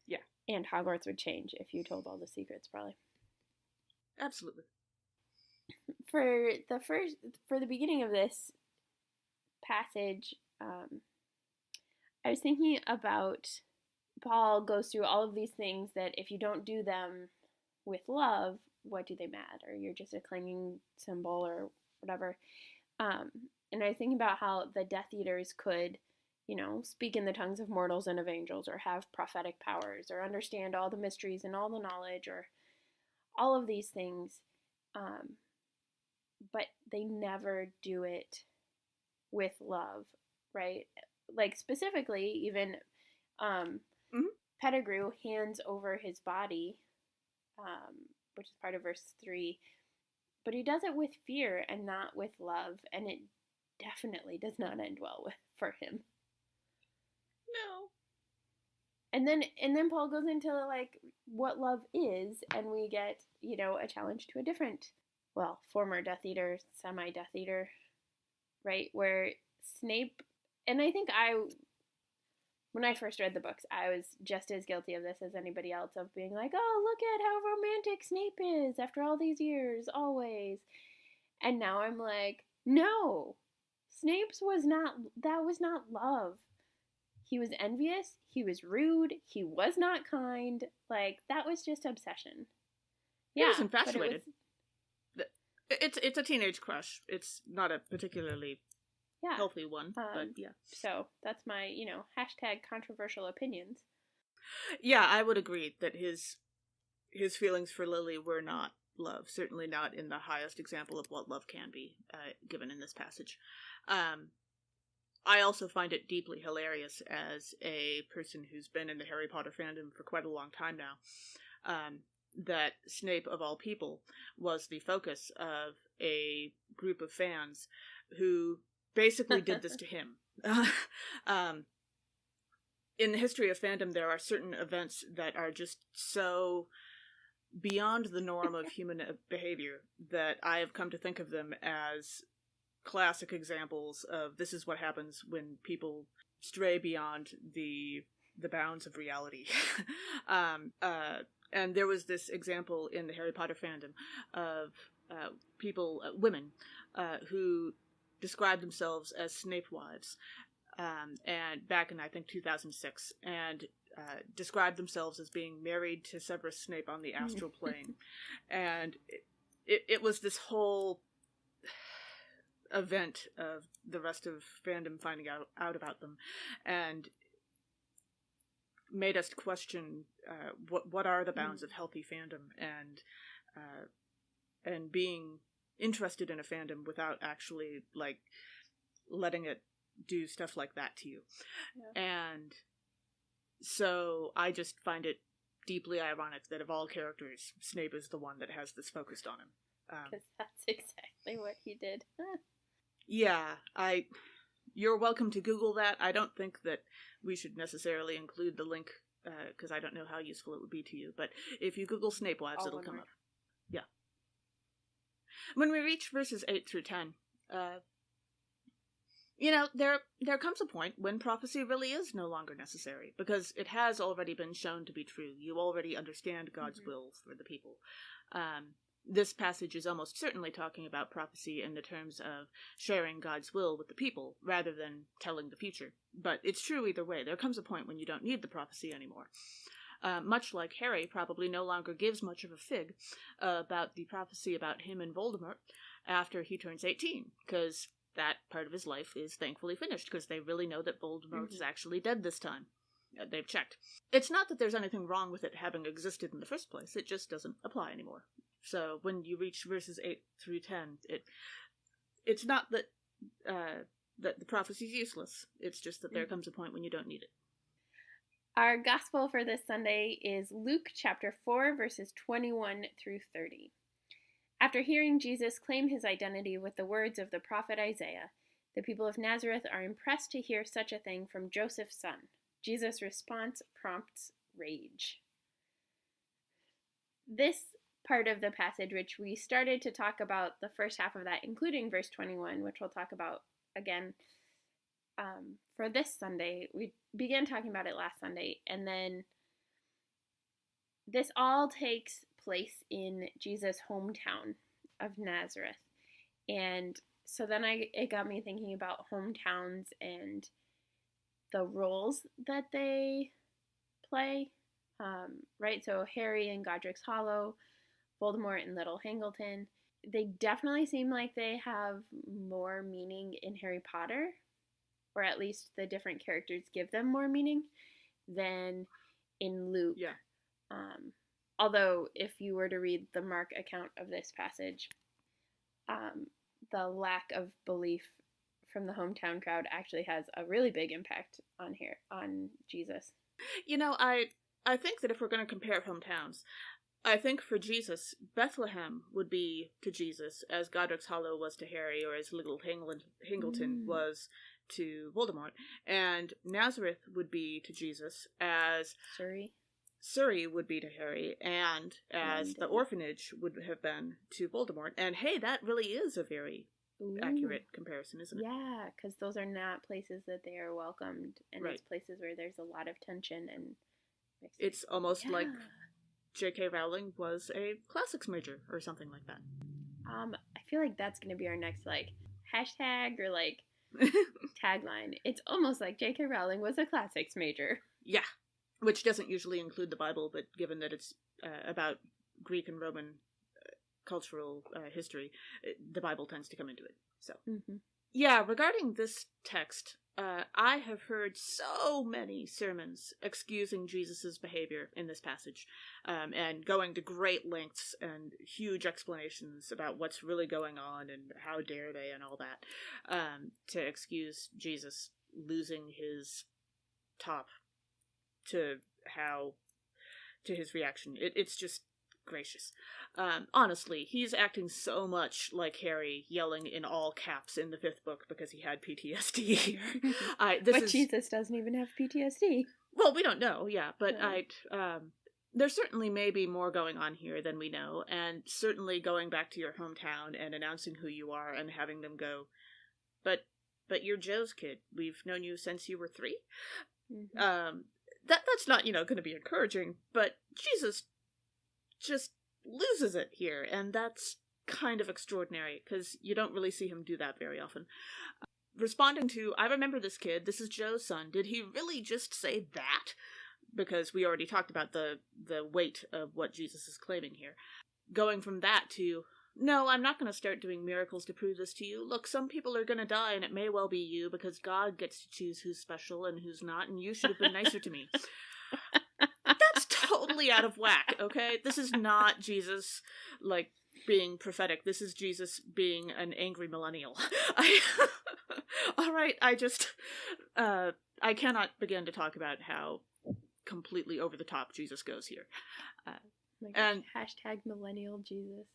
Yeah. And Hogwarts would change if you told all the secrets, probably. Absolutely. For the beginning of this passage, I was thinking about Paul goes through all of these things that if you don't do them with love, what do they matter? You're just a clinging symbol or whatever. And I was thinking about how the Death Eaters could, speak in the tongues of mortals and of angels, or have prophetic powers, or understand all the mysteries and all the knowledge, or all of these things. But they never do it with love, right? Like specifically, even Pettigrew hands over his body, which is part of verse 3, but he does it with fear and not with love, and it definitely does not end well for him. No. And then Paul goes into like what love is, and we get, a challenge to a different, former Death Eater, semi-Death Eater, right? Where Snape, and I think when I first read the books, I was just as guilty of this as anybody else, of being like, oh, look at how romantic Snape is after all these years, always. And now I'm like, no, Snape's was not love. He was envious, he was rude, he was not kind, like, that was just obsession. He was infatuated. It's a teenage crush. It's not a particularly healthy one, but yeah. So that's my, hashtag controversial opinions. Yeah, I would agree that his feelings for Lily were not love. Certainly not in the highest example of what love can be, given in this passage. I also find it deeply hilarious as a person who's been in the Harry Potter fandom for quite a long time now, that Snape, of all people, was the focus of a group of fans who basically did this to him. In the history of fandom, there are certain events that are just so beyond the norm of human behavior that I have come to think of them as classic examples of this is what happens when people stray beyond the bounds of reality. And there was this example in the Harry Potter fandom of women, who described themselves as Snape wives, and back in, I think, 2006, and described themselves as being married to Severus Snape on the astral plane. And it was this whole event of the rest of fandom finding out about them, and made us question what are the bounds of healthy fandom, and being interested in a fandom without actually, like, letting it do stuff like that to you. Yeah. And so I just find it deeply ironic that of all characters, Snape is the one that has this focused on him. Because that's exactly what he did. Yeah, you're welcome to Google that. I don't think that we should necessarily include the link, because I don't know how useful it would be to you, but if you Google Snape wives, it'll come up. Yeah. When we reach verses 8 through 10, there comes a point when prophecy really is no longer necessary, because it has already been shown to be true. You already understand God's will for the people. This passage is almost certainly talking about prophecy in the terms of sharing God's will with the people, rather than telling the future. But it's true either way. There comes a point when you don't need the prophecy anymore. Much like Harry probably no longer gives much of a fig about the prophecy about him and Voldemort after he turns 18, because that part of his life is thankfully finished, because they really know that Voldemort is actually dead this time. They've checked. It's not that there's anything wrong with it having existed in the first place, it just doesn't apply anymore. So when you reach verses 8 through 10, it's not that that the prophecy is useless. It's just that there comes a point when you don't need it. Our gospel for this Sunday is Luke chapter 4, verses 21 through 30. After hearing Jesus claim his identity with the words of the prophet Isaiah, the people of Nazareth are impressed to hear such a thing from Joseph's son. Jesus' response prompts rage. This part of the passage, which we started to talk about the first half of that, including verse 21, which we'll talk about again for this Sunday. We began talking about it last Sunday, and then this all takes place in Jesus' hometown of Nazareth. And so then it got me thinking about hometowns and the roles that they play, right? So Harry in Godric's Hollow, Voldemort in Little Hangleton. They definitely seem like they have more meaning in Harry Potter, or at least the different characters give them more meaning than in Luke. Yeah. Although, if you were to read the Mark account of this passage, the lack of belief from the hometown crowd actually has a really big impact on Jesus. I think that if we're going to compare hometowns, I think for Jesus, Bethlehem would be to Jesus as Godric's Hollow was to Harry, or as Little Hangleton was to Voldemort, and Nazareth would be to Jesus as Surrey would be to Harry, and as the orphanage would have been to Voldemort. And hey, that really is a very accurate comparison, isn't it? Yeah, because those are not places that they are welcomed, and it's places where there's a lot of tension and it's almost like J.K. Rowling was a classics major or something like that. I feel like that's going to be our next hashtag or tagline. It's almost like J.K. Rowling was a classics major. Yeah, which doesn't usually include the Bible, but given that it's about Greek and Roman cultural history, the Bible tends to come into it. So, yeah, regarding this text, I have heard so many sermons excusing Jesus' behavior in this passage, and going to great lengths and huge explanations about what's really going on and how dare they and all that, to excuse Jesus losing his top to his reaction. It's just gracious. Honestly, he's acting so much like Harry yelling in all caps in the 5th book because he had PTSD here. But Jesus doesn't even have PTSD. Well, we don't know, yeah, but there certainly may be more going on here than we know, and certainly going back to your hometown and announcing who you are and having them go, but you're Joe's kid. We've known you since you were 3. That's not, going to be encouraging, but Jesus just loses it here, and that's kind of extraordinary, because you don't really see him do that very often. Responding to, I remember this kid, this is Joe's son, did he really just say that? Because we already talked about the weight of what Jesus is claiming here. Going from that to, no, I'm not going to start doing miracles to prove this to you. Look, some people are going to die, and it may well be you, because God gets to choose who's special and who's not, and you should have been nicer to me. That's totally out of whack, okay? This is not Jesus, like, being prophetic. This is Jesus being an angry millennial. Alright, I cannot begin to talk about how completely over the top Jesus goes here. My gosh, and hashtag millennial Jesus.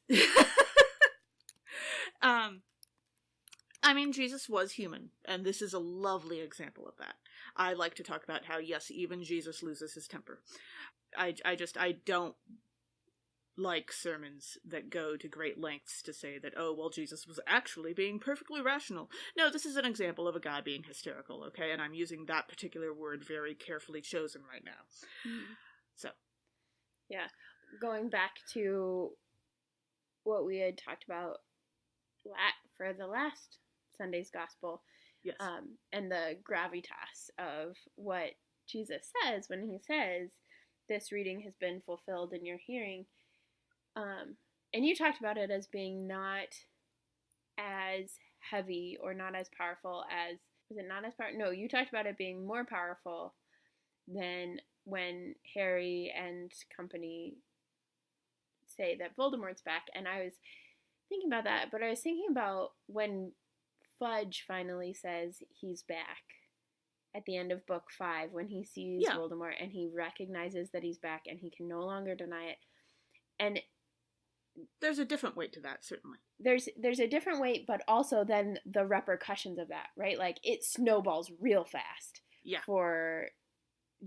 I mean, Jesus was human, and this is a lovely example of that. I like to talk about how, yes, even Jesus loses his temper. I don't like sermons that go to great lengths to say that, oh, well, Jesus was actually being perfectly rational. No, this is an example of a guy being hysterical, okay? And I'm using that particular word very carefully chosen right now. So. Yeah. Going back to what we had talked about for the last Sunday's Gospel, yes, and the gravitas of what Jesus says when he says, this reading has been fulfilled in your hearing. And you talked about it as being not as heavy or not as powerful as, was it not as powerful? No, you talked about it being more powerful than when Harry and company say that Voldemort's back. And I was thinking about that, but I was thinking about when Fudge finally says he's back at the end of book 5, when he sees Voldemort and he recognizes that he's back and he can no longer deny it. And there's a different weight to that, certainly. There's a different weight, but also then the repercussions of that, right? Like, it snowballs real fast. Yeah. For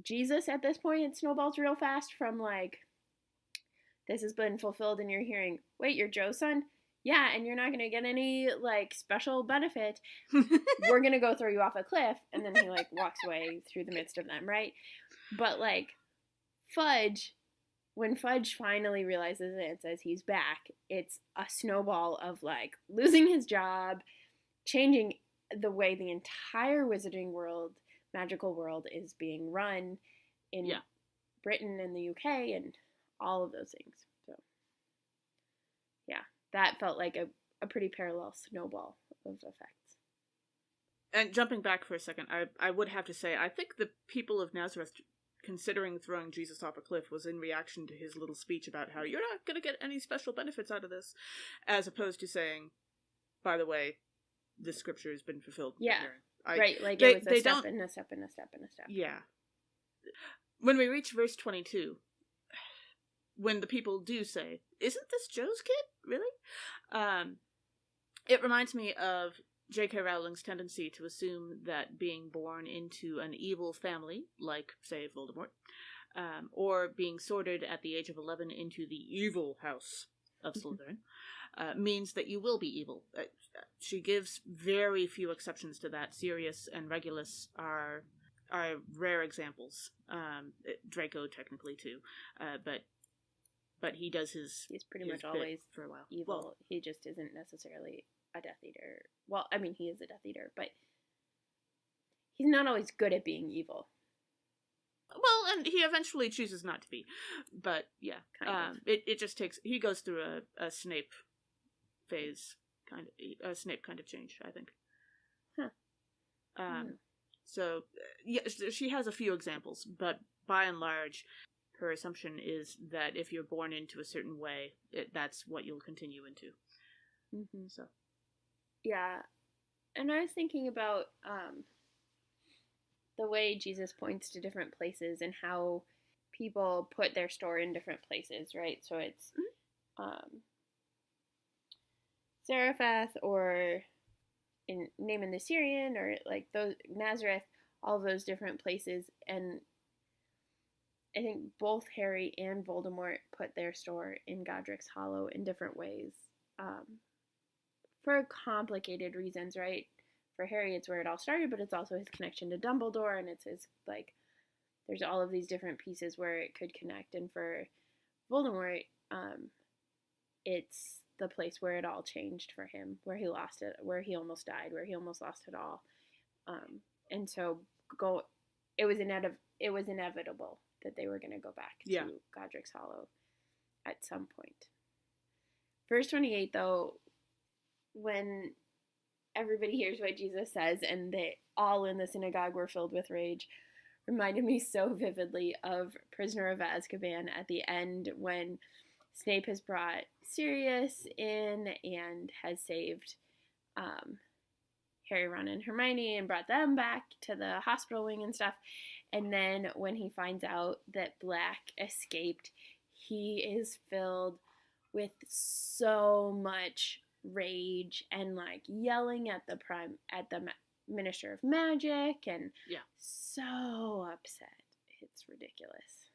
Jesus at this point, it snowballs real fast from, like, this has been fulfilled in your hearing. Wait, you're Joe's son? Yeah, and you're not going to get any, like, special benefit. We're going to go throw you off a cliff. And then he, like, walks away through the midst of them, right? But, like, Fudge, when Fudge finally realizes it and says he's back, it's a snowball of, like, losing his job, changing the way the entire wizarding world, magical world, is being run in Britain and the UK and all of those things. So, yeah, that felt like a pretty parallel snowball of effects. And jumping back for a second, I would have to say, I think the people of Nazareth considering throwing Jesus off a cliff was in reaction to his little speech about how you're not going to get any special benefits out of this, as opposed to saying, by the way, this scripture has been fulfilled. Yeah, right, like it was a step and a step and a step and a step. Yeah. When we reach verse 22, when the people do say, isn't this Joe's kid? Really? It reminds me of J.K. Rowling's tendency to assume that being born into an evil family, like, say, Voldemort, or being sorted at the age of 11 into the evil house of Slytherin, means that you will be evil. She gives very few exceptions to that. Sirius and Regulus are rare examples. Draco, technically, too. But he does his... He's pretty much always for a while. Evil. Well, he just isn't necessarily a Death Eater. Well, I mean, he is a Death Eater, but he's not always good at being evil. Well, and he eventually chooses not to be. But, yeah. Kind of. It just takes... He goes through a Snape phase, a Snape kind of change, I think. Huh. So, yeah, she has a few examples, but by and large, her assumption is that if you're born into a certain way, that's what you'll continue into. Mm-hmm. So, yeah, and I was thinking about the way Jesus points to different places and how people put their store in different places, right? So it's Zarephath, or in Naaman the Syrian, or like those Nazareth, all of those different places. And I think both Harry and Voldemort put their store in Godric's Hollow in different ways, for complicated reasons, right? For Harry, it's where it all started, but it's also his connection to Dumbledore, and it's his, like, there's all of these different pieces where it could connect. And for Voldemort, it's the place where it all changed for him, where he lost it, where he almost died, where he almost lost it all. And so it was inevitable that they were going to go back to Godric's Hollow at some point. Verse 28, though, when everybody hears what Jesus says and they all in the synagogue were filled with rage, reminded me so vividly of Prisoner of Azkaban at the end when Snape has brought Sirius in and has saved Harry, Ron, and Hermione and brought them back to the hospital wing and stuff. And then when he finds out that Black escaped, he is filled with so much rage and like yelling at the Minister of Magic and so upset. It's ridiculous.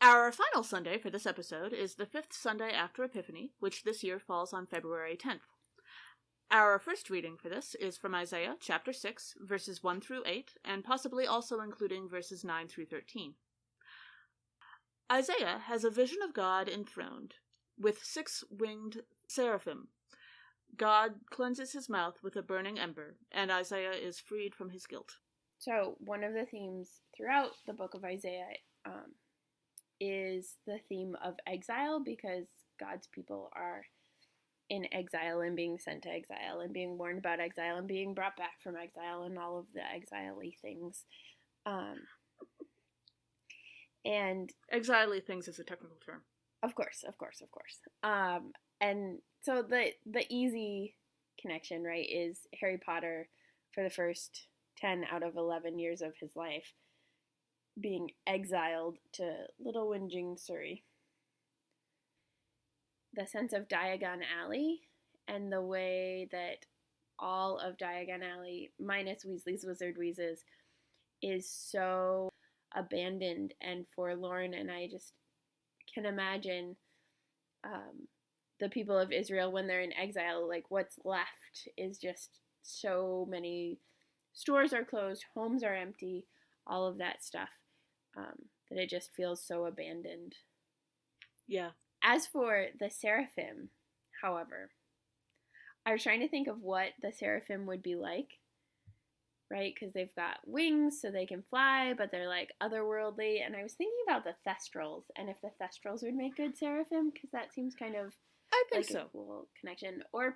Our final Sunday for this episode is the 5th Sunday after Epiphany, which this year falls on February 10th. Our first reading for this is from Isaiah chapter 6, verses 1 through 8, and possibly also including verses 9 through 13. Isaiah has a vision of God enthroned, with 6 winged seraphim. God cleanses his mouth with a burning ember, and Isaiah is freed from his guilt. So, one of the themes throughout the book of Isaiah is the theme of exile, because God's people are in exile and being sent to exile and being warned about exile and being brought back from exile and all of the exile-y things. And exile-y things is a technical term. Of course. And so the easy connection, right, is Harry Potter for the first 10 out of 11 years of his life being exiled to Little Whinging Surrey. The sense of Diagon Alley and the way that all of Diagon Alley, minus Weasley's Wizard Wheezes, is so abandoned and forlorn, and I just can imagine the people of Israel when they're in exile, like what's left is just so many stores are closed, homes are empty, all of that stuff, that it just feels so abandoned. Yeah. As for the seraphim, however, I was trying to think of what the seraphim would be like, right? Because they've got wings so they can fly, but they're like otherworldly. And I was thinking about the Thestrals, and if the Thestrals would make good seraphim, because that seems kind of a cool connection. Or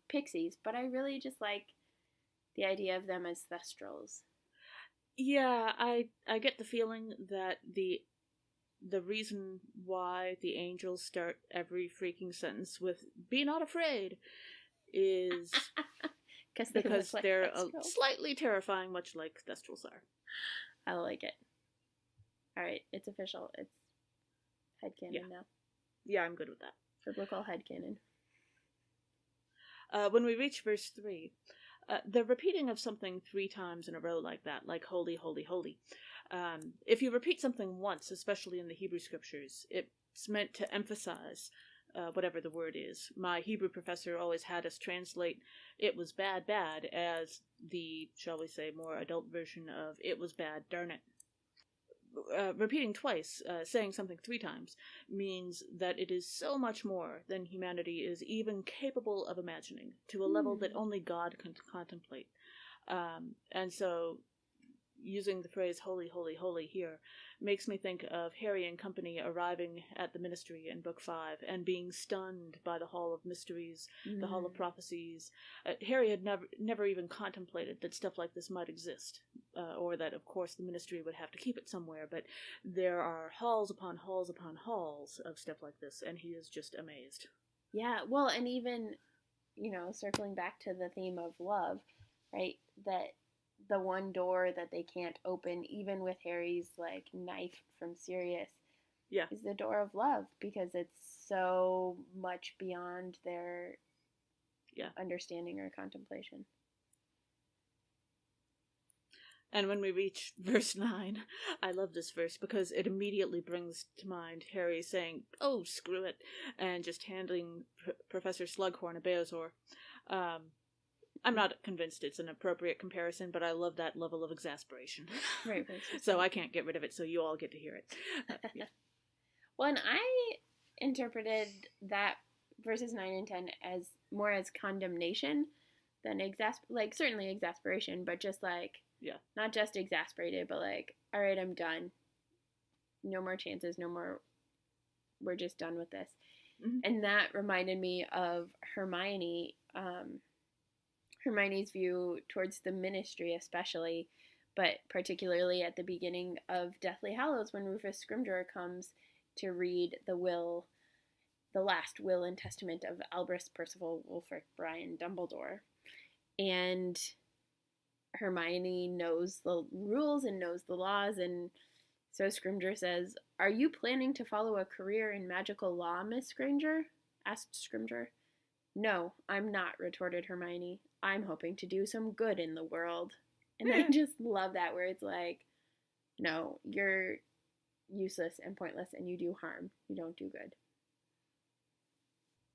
pixies, but I really just like the idea of them as Thestrals. Yeah, I get the feeling that the reason why the angels start every freaking sentence with "be not afraid" is because they're slightly terrifying, much like Thestrals are. I like it. Alright, it's official. It's headcanon now. Yeah, I'm good with that. Biblical headcanon. When we reach verse 3, the repeating of something 3 times in a row like that, like holy, holy, holy. If you repeat something once, especially in the Hebrew scriptures, it's meant to emphasize whatever the word is. My Hebrew professor always had us translate "it was bad, bad" as the, shall we say, more adult version of "it was bad, darn it." Repeating twice, saying something 3 times, means that it is so much more than humanity is even capable of imagining, to a level that only God can contemplate. And so, using the phrase "holy, holy, holy" here makes me think of Harry and company arriving at the Ministry in Book 5 and being stunned by the Hall of Mysteries, the Hall of Prophecies. Harry had never even contemplated that stuff like this might exist, or that, of course, the Ministry would have to keep it somewhere, but there are halls upon halls upon halls of stuff like this, and he is just amazed. Yeah, well, and even, circling back to the theme of love, right, that the one door that they can't open, even with Harry's knife from Sirius, is the door of love, because it's so much beyond their understanding or contemplation. And when we reach verse 9, I love this verse because it immediately brings to mind Harry saying, "Oh, screw it," and just handing Professor Slughorn a Beosaur. I'm not convinced it's an appropriate comparison, but I love that level of exasperation. Right. So I can't get rid of it, so you all get to hear it. Yeah. Well, and I interpreted that verses 9 and 10 as more as condemnation than certainly exasperation, but just like, yeah, not just exasperated, but like, all right, I'm done. No more chances, no more, we're just done with this. Mm-hmm. And that reminded me of Hermione, Hermione's view towards the ministry especially, but particularly at the beginning of Deathly Hallows when Rufus Scrimgeour comes to read the last will and testament of Albus Percival Wulfric Brian Dumbledore. And Hermione knows the rules and knows the laws, and so Scrimgeour says, "Are you planning to follow a career in magical law, Miss Granger?" asked Scrimgeour. "No, I'm not," retorted Hermione. "I'm hoping to do some good in the world." And I just love that, where it's like, no, you're useless and pointless and you do harm. You don't do good.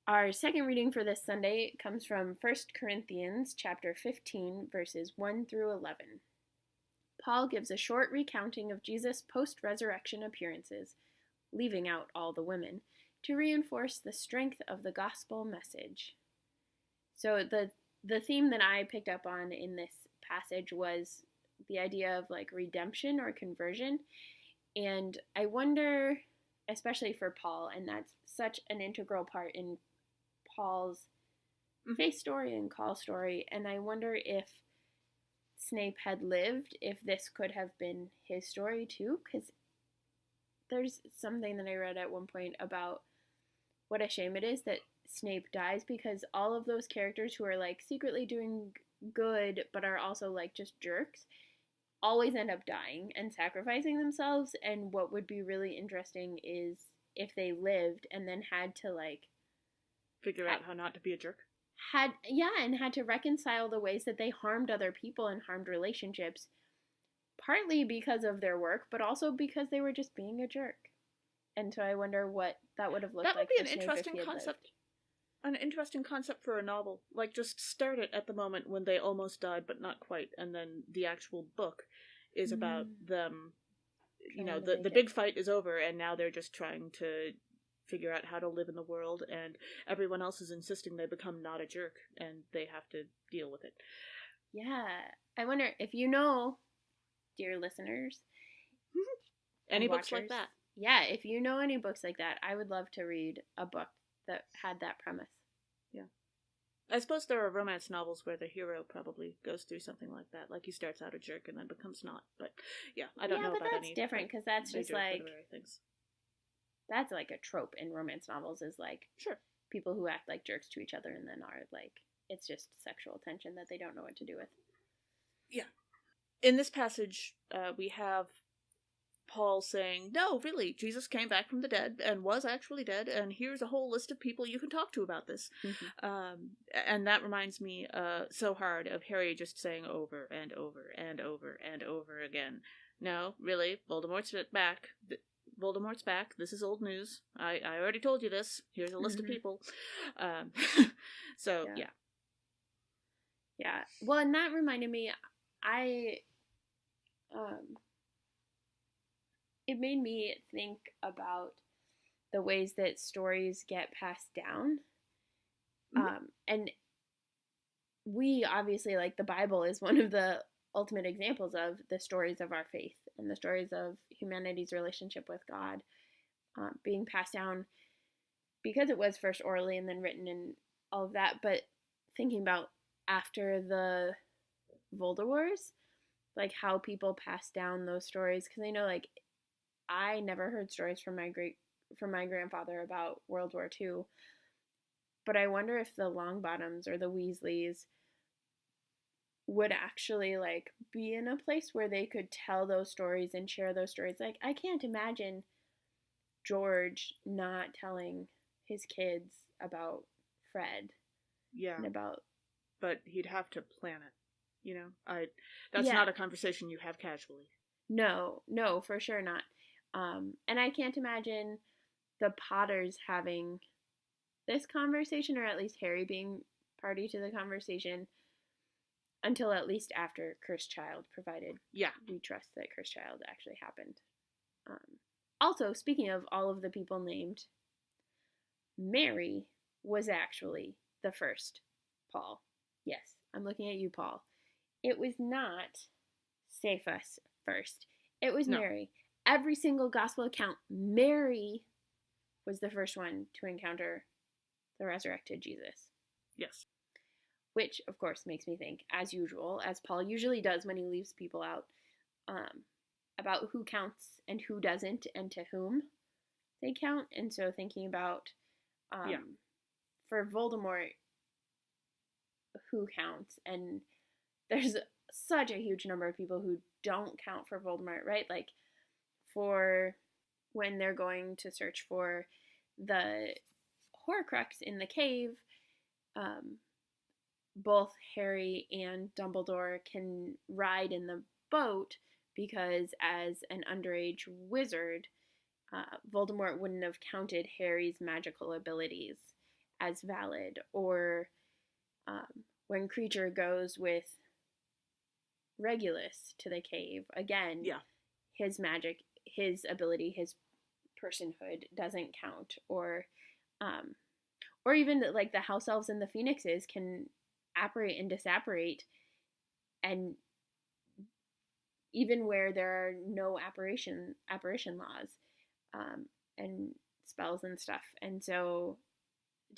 Our second reading for this Sunday comes from 1 Corinthians chapter 15, verses 1 through 11. Paul gives a short recounting of Jesus' post-resurrection appearances, leaving out all the women, to reinforce the strength of the gospel message. So the theme that I picked up on in this passage was the idea of like redemption or conversion. And I wonder, especially for Paul, and that's such an integral part in Paul's faith story and call story, and I wonder if Snape had lived, if this could have been his story too, because there's something that I read at one point about what a shame it is that Snape dies, because all of those characters who are like secretly doing good but are also like just jerks always end up dying and sacrificing themselves. And what would be really interesting is if they lived and then had to like figure out how not to be a jerk. Had to reconcile the ways that they harmed other people and harmed relationships, partly because of their work, but also because they were just being a jerk. And so I wonder what that would have looked like. That would be an interesting concept. An interesting concept for a novel. Like, just start it at the moment when they almost died, but not quite, and then the actual book is about them. You know, the big fight is over, and now they're just trying to figure out how to live in the world, and everyone else is insisting they become not a jerk, and they have to deal with it. Yeah. I wonder if you know, dear listeners, any books like that. Yeah, if you know any books like that, I would love to read a book that had that premise. Yeah. I suppose there are romance novels where the hero probably goes through something like that. Like he starts out a jerk and then becomes not. But yeah, I don't know about any. Yeah, but that's different, because that's just like, that's like a trope in romance novels, is like, sure, people who act like jerks to each other and then are like, it's just sexual tension that they don't know what to do with. Yeah. In this passage, we have Paul saying, no, really, Jesus came back from the dead and was actually dead, and here's a whole list of people you can talk to about this. Mm-hmm. And that reminds me so hard of Harry just saying over and over and over and over again, no, really, Voldemort's back. Voldemort's back. This is old news. I already told you this. Here's a list of people. So, yeah. Yeah. Well, and that reminded me, it made me think about the ways that stories get passed down. Mm-hmm. And we obviously, like, the Bible is one of the ultimate examples of the stories of our faith and the stories of humanity's relationship with God being passed down, because it was first orally and then written and all of that. But thinking about after the Volder Wars, like how people passed down those stories, because I know, like, I never heard stories from my grandfather about World War II, but I wonder if the Longbottoms or the Weasleys would actually like be in a place where they could tell those stories and share those stories. Like, I can't imagine George not telling his kids about Fred. Yeah. And about... But he'd have to plan it. You know, that's not a conversation you have casually. No, for sure not. And I can't imagine the Potters having this conversation, or at least Harry being party to the conversation, until at least after Cursed Child, provided we trust that Cursed Child actually happened. Also, speaking of all of the people named, Mary was actually the first Paul. Yes, I'm looking at you, Paul. It was not Cephas first. It was Mary. Every single gospel account, Mary was the first one to encounter the resurrected Jesus. Yes. Which, of course, makes me think, as usual, as Paul usually does when he leaves people out, about who counts and who doesn't, and to whom they count. And so thinking about, for Voldemort, who counts, and there's such a huge number of people who don't count for Voldemort, right? Like, for when they're going to search for the Horcrux in the cave, both Harry and Dumbledore can ride in the boat because as an underage wizard, Voldemort wouldn't have counted Harry's magical abilities as valid. Or when Kreacher goes with Regulus to the cave, again, his magic, his ability, his personhood doesn't count. Or even like the house elves and the phoenixes can apparate and disapparate, and even where there are no apparition laws and spells and stuff. And so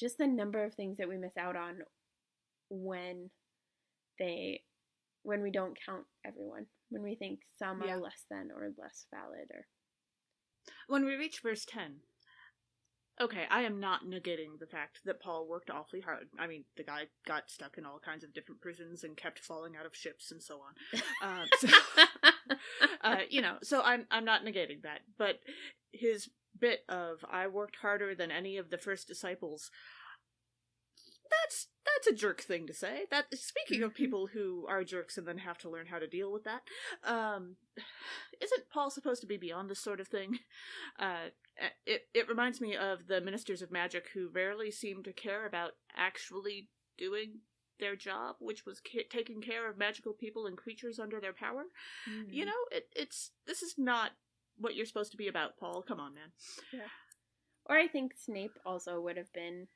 just the number of things that we miss out on when we don't count everyone, when we think some are less than or less valid. Or when we reach verse 10, okay, I am not negating the fact that Paul worked awfully hard. I mean, the guy got stuck in all kinds of different prisons and kept falling out of ships and so on. So I'm not negating that. But his bit of, I worked harder than any of the first disciples, that's a jerk thing to say. That, speaking of people who are jerks and then have to learn how to deal with that, isn't Paul supposed to be beyond this sort of thing? It reminds me of the ministers of magic who rarely seem to care about actually doing their job, which was taking care of magical people and creatures under their power. Mm-hmm. You know, this is not what you're supposed to be about, Paul. Come on, man. Yeah. Or I think Snape also would have been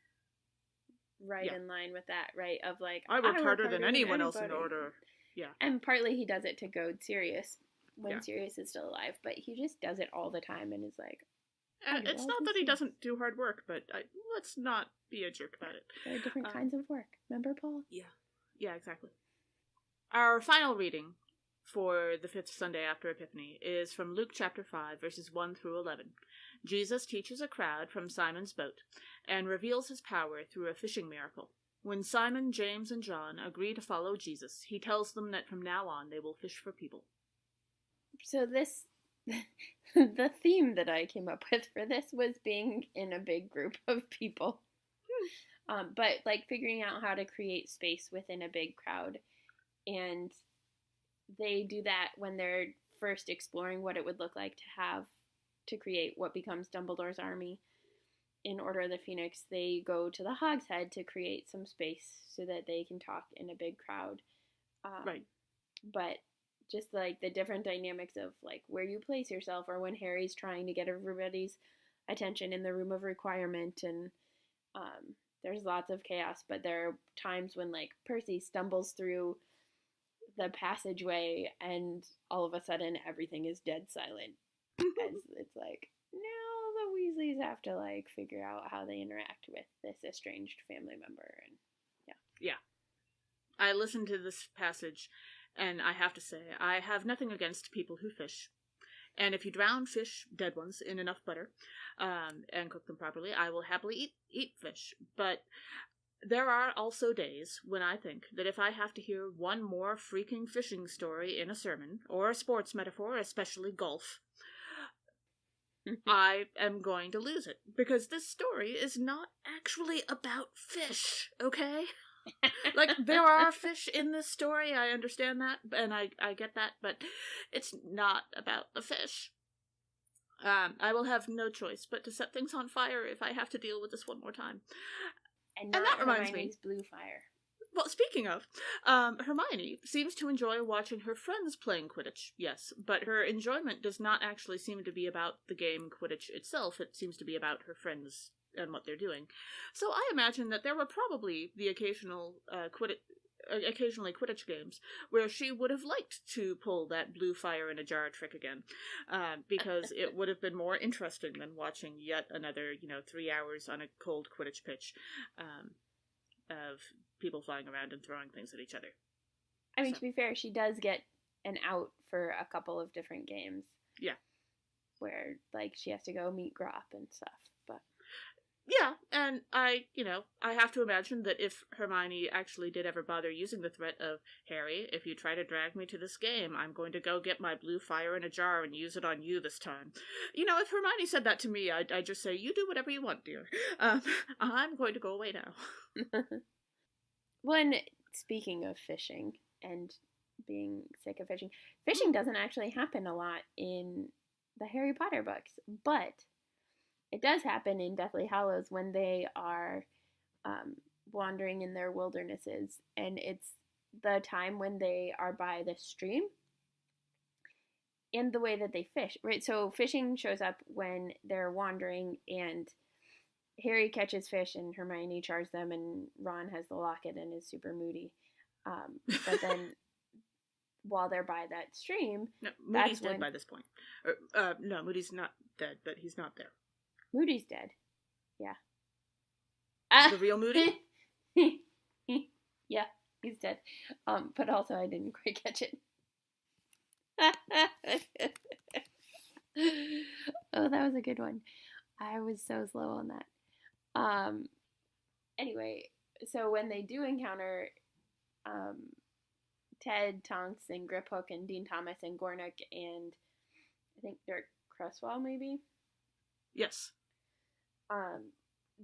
in line with that, right? Of like, I worked harder than anyone else in order. Yeah. And partly he does it to goad Sirius when Sirius is still alive, but he just does it all the time and is like, it's not that he doesn't do hard work, but let's not be a jerk about it. There are different kinds of work. Remember, Paul? Yeah, exactly. Our final reading for the 5th Sunday after Epiphany is from Luke chapter 5, verses 1 through 11. Jesus teaches a crowd from Simon's boat and reveals his power through a fishing miracle. When Simon, James, and John agree to follow Jesus, he tells them that from now on they will fish for people. So the theme that I came up with for this was being in a big group of people. But like figuring out how to create space within a big crowd. And they do that when they're first exploring what it would look like to create what becomes Dumbledore's army. In Order of the Phoenix, they go to the Hogshead to create some space so that they can talk in a big crowd. Right. But just like the different dynamics of like where you place yourself, or when Harry's trying to get everybody's attention in the room of requirement, and there's lots of chaos, but there are times when like Percy stumbles through the passageway and all of a sudden everything is dead silent. As it's like, now the Weasleys have to like figure out how they interact with this estranged family member. And yeah. I listened to this passage and I have to say, I have nothing against people who fish. And if you drown fish, dead ones, in enough butter, and cook them properly, I will happily eat fish. But there are also days when I think that if I have to hear one more freaking fishing story in a sermon, or a sports metaphor, especially golf, I am going to lose it. Because this story is not actually about fish, okay? Like, there are fish in this story, I understand that, and I get that, but it's not about the fish. I will have no choice but to set things on fire if I have to deal with this one more time. And that reminds Hermione's blue fire. Well, speaking of, Hermione seems to enjoy watching her friends playing Quidditch, yes, but her enjoyment does not actually seem to be about the game Quidditch itself. It seems to be about her friends and what they're doing. So I imagine that there were probably the occasionally Quidditch games where she would have liked to pull that blue fire in a jar trick again, because it would have been more interesting than watching yet another, 3 hours on a cold Quidditch pitch of people flying around and throwing things at each other. I mean, to be fair, she does get an out for a couple of different games. Yeah. Where, like, she has to go meet Grop and stuff, but... Yeah, and I have to imagine that if Hermione actually did ever bother using the threat of, Harry, if you try to drag me to this game, I'm going to go get my blue fire in a jar and use it on you this time. If Hermione said that to me, I'd just say, you do whatever you want, dear. I'm going to go away now. When, speaking of fishing and being sick of fishing doesn't actually happen a lot in the Harry Potter books, but it does happen in Deathly Hallows when they are wandering in their wildernesses, and it's the time when they are by the stream and the way that they fish, right? So fishing shows up when they're wandering, and Harry catches fish and Hermione chars them, and Ron has the locket and is super moody. But then while they're by that stream... No, Moody's dead by this point. No, Moody's not dead, but he's not there. Moody's dead. Yeah. The real Moody? Yeah, he's dead. But also I didn't quite catch it. Oh, that was a good one. I was so slow on that. Anyway, so when they do encounter Ted, Tonks, and Griphook, and Dean Thomas, and Gornick, and I think Dirk Cresswell, maybe? Yes.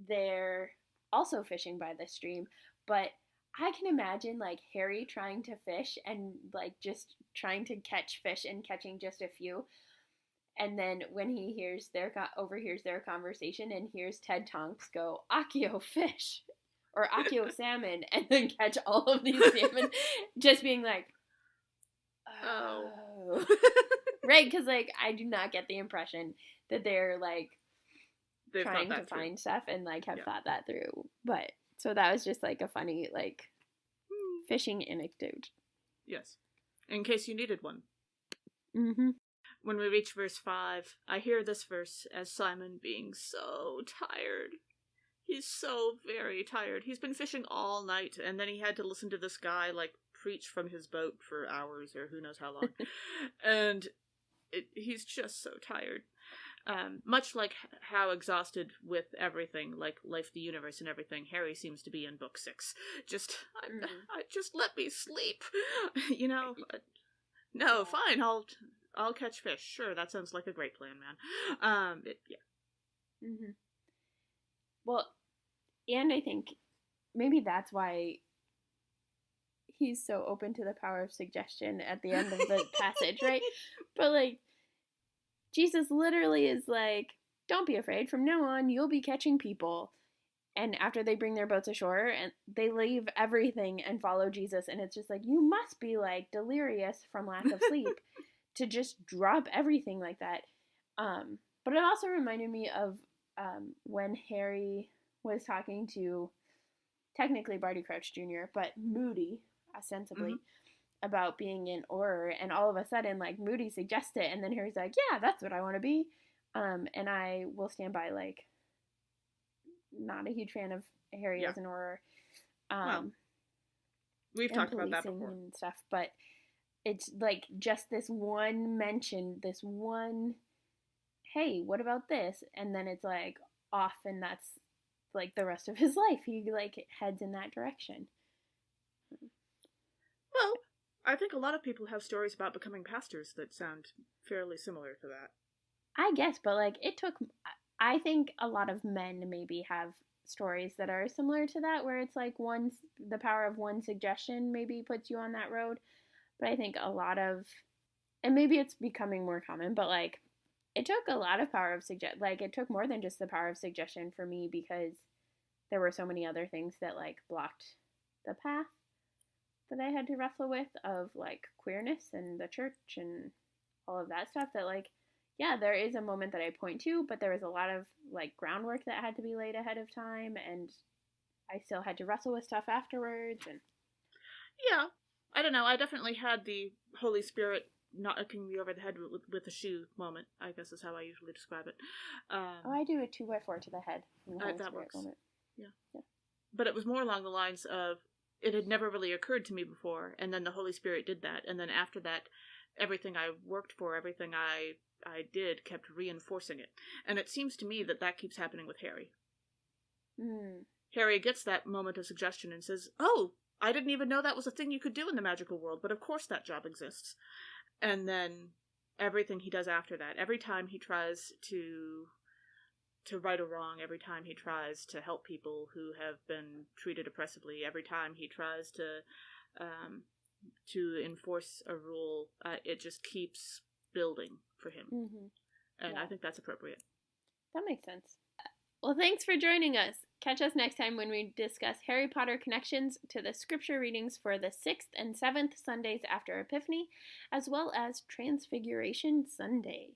They're also fishing by the stream, but I can imagine, like, Harry trying to fish and, like, just trying to catch fish and catching just a few. And then when he overhears their conversation and hears Ted Tonks go, Accio fish, or Accio salmon, and then catch all of these salmon, just being like, oh. Right, because, like, I do not get the impression that they're, like, trying to find stuff and, like, have thought that through. But, so that was just, like, a funny, like, fishing anecdote. Yes. In case you needed one. Mm-hmm. When we reach verse 5, I hear this verse as Simon being so tired. He's so very tired. He's been fishing all night, and then he had to listen to this guy, like, preach from his boat for hours, or who knows how long. And he's just so tired. Much like how exhausted with everything, like life, the universe, and everything, Harry seems to be in book 6. Just let me sleep. No, fine, I'll catch fish. Sure, that sounds like a great plan, man. Yeah. Mm-hmm. Well, and I think maybe that's why he's so open to the power of suggestion at the end of the passage, right? But, like, Jesus literally is like, don't be afraid. From now on, you'll be catching people. And after they bring their boats ashore, and they leave everything and follow Jesus, and it's just like, you must be, like, delirious from lack of sleep to just drop everything like that. But it also reminded me of when Harry was talking to, technically Barty Crouch Jr., but Moody, ostensibly, about being in Auror, and all of a sudden, like, Moody suggests it, and then Harry's like, yeah, that's what I want to be. And I will stand by, like, not a huge fan of Harry as an Auror. Well, we've talked about that before. And stuff, but it's, like, just this one mention, this one, hey, what about this? And then it's, like, off, and that's, like, the rest of his life. He, like, heads in that direction. Well, I think a lot of people have stories about becoming pastors that sound fairly similar to that. I guess, but, like, I think a lot of men maybe have stories that are similar to that, where it's like the power of one suggestion maybe puts you on that road. But I think a lot of, and maybe it's becoming more common, but like it took a lot of power of it took more than just the power of suggestion for me, because there were so many other things that like blocked the path that I had to wrestle with, of like queerness and the church and all of that stuff, that like, yeah, there is a moment that I point to, but there was a lot of like groundwork that had to be laid ahead of time, and I still had to wrestle with stuff afterwards. And yeah, I don't know. I definitely had the Holy Spirit knocking me over the head with a shoe moment, I guess is how I usually describe it. I do a 2x4 to the head. That works. Moment. Yeah. But it was more along the lines of, it had never really occurred to me before, and then the Holy Spirit did that, and then after that, everything I worked for, everything I did, kept reinforcing it. And it seems to me that keeps happening with Harry. Harry gets that moment of suggestion and says, oh, I didn't even know that was a thing you could do in the magical world, but of course that job exists. And then everything he does after that, every time he tries to right a wrong, every time he tries to help people who have been treated oppressively, every time he tries to enforce a rule, it just keeps building for him. And I think that's appropriate. That makes sense. Well, thanks for joining us. Catch us next time when we discuss Harry Potter connections to the scripture readings for the 6th and 7th Sundays after Epiphany, as well as Transfiguration Sunday.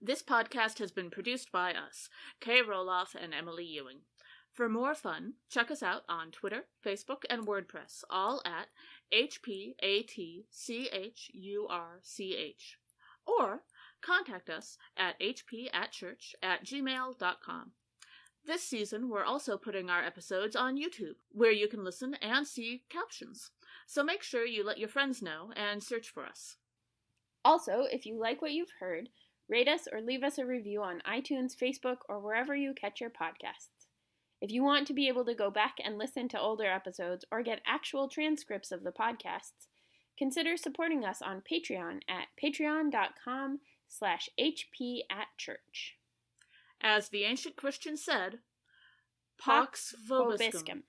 This podcast has been produced by us, Kay Roloff and Emily Ewing. For more fun, check us out on Twitter, Facebook, and WordPress, all at HPATCHURCH. Or contact us at hpatchurch@gmail.com. This season, we're also putting our episodes on YouTube, where you can listen and see captions. So make sure you let your friends know and search for us. Also, if you like what you've heard, rate us or leave us a review on iTunes, Facebook, or wherever you catch your podcasts. If you want to be able to go back and listen to older episodes or get actual transcripts of the podcasts, consider supporting us on Patreon at patreon.com/hpatchurch. As the ancient Christians said, Pax Vobiscum.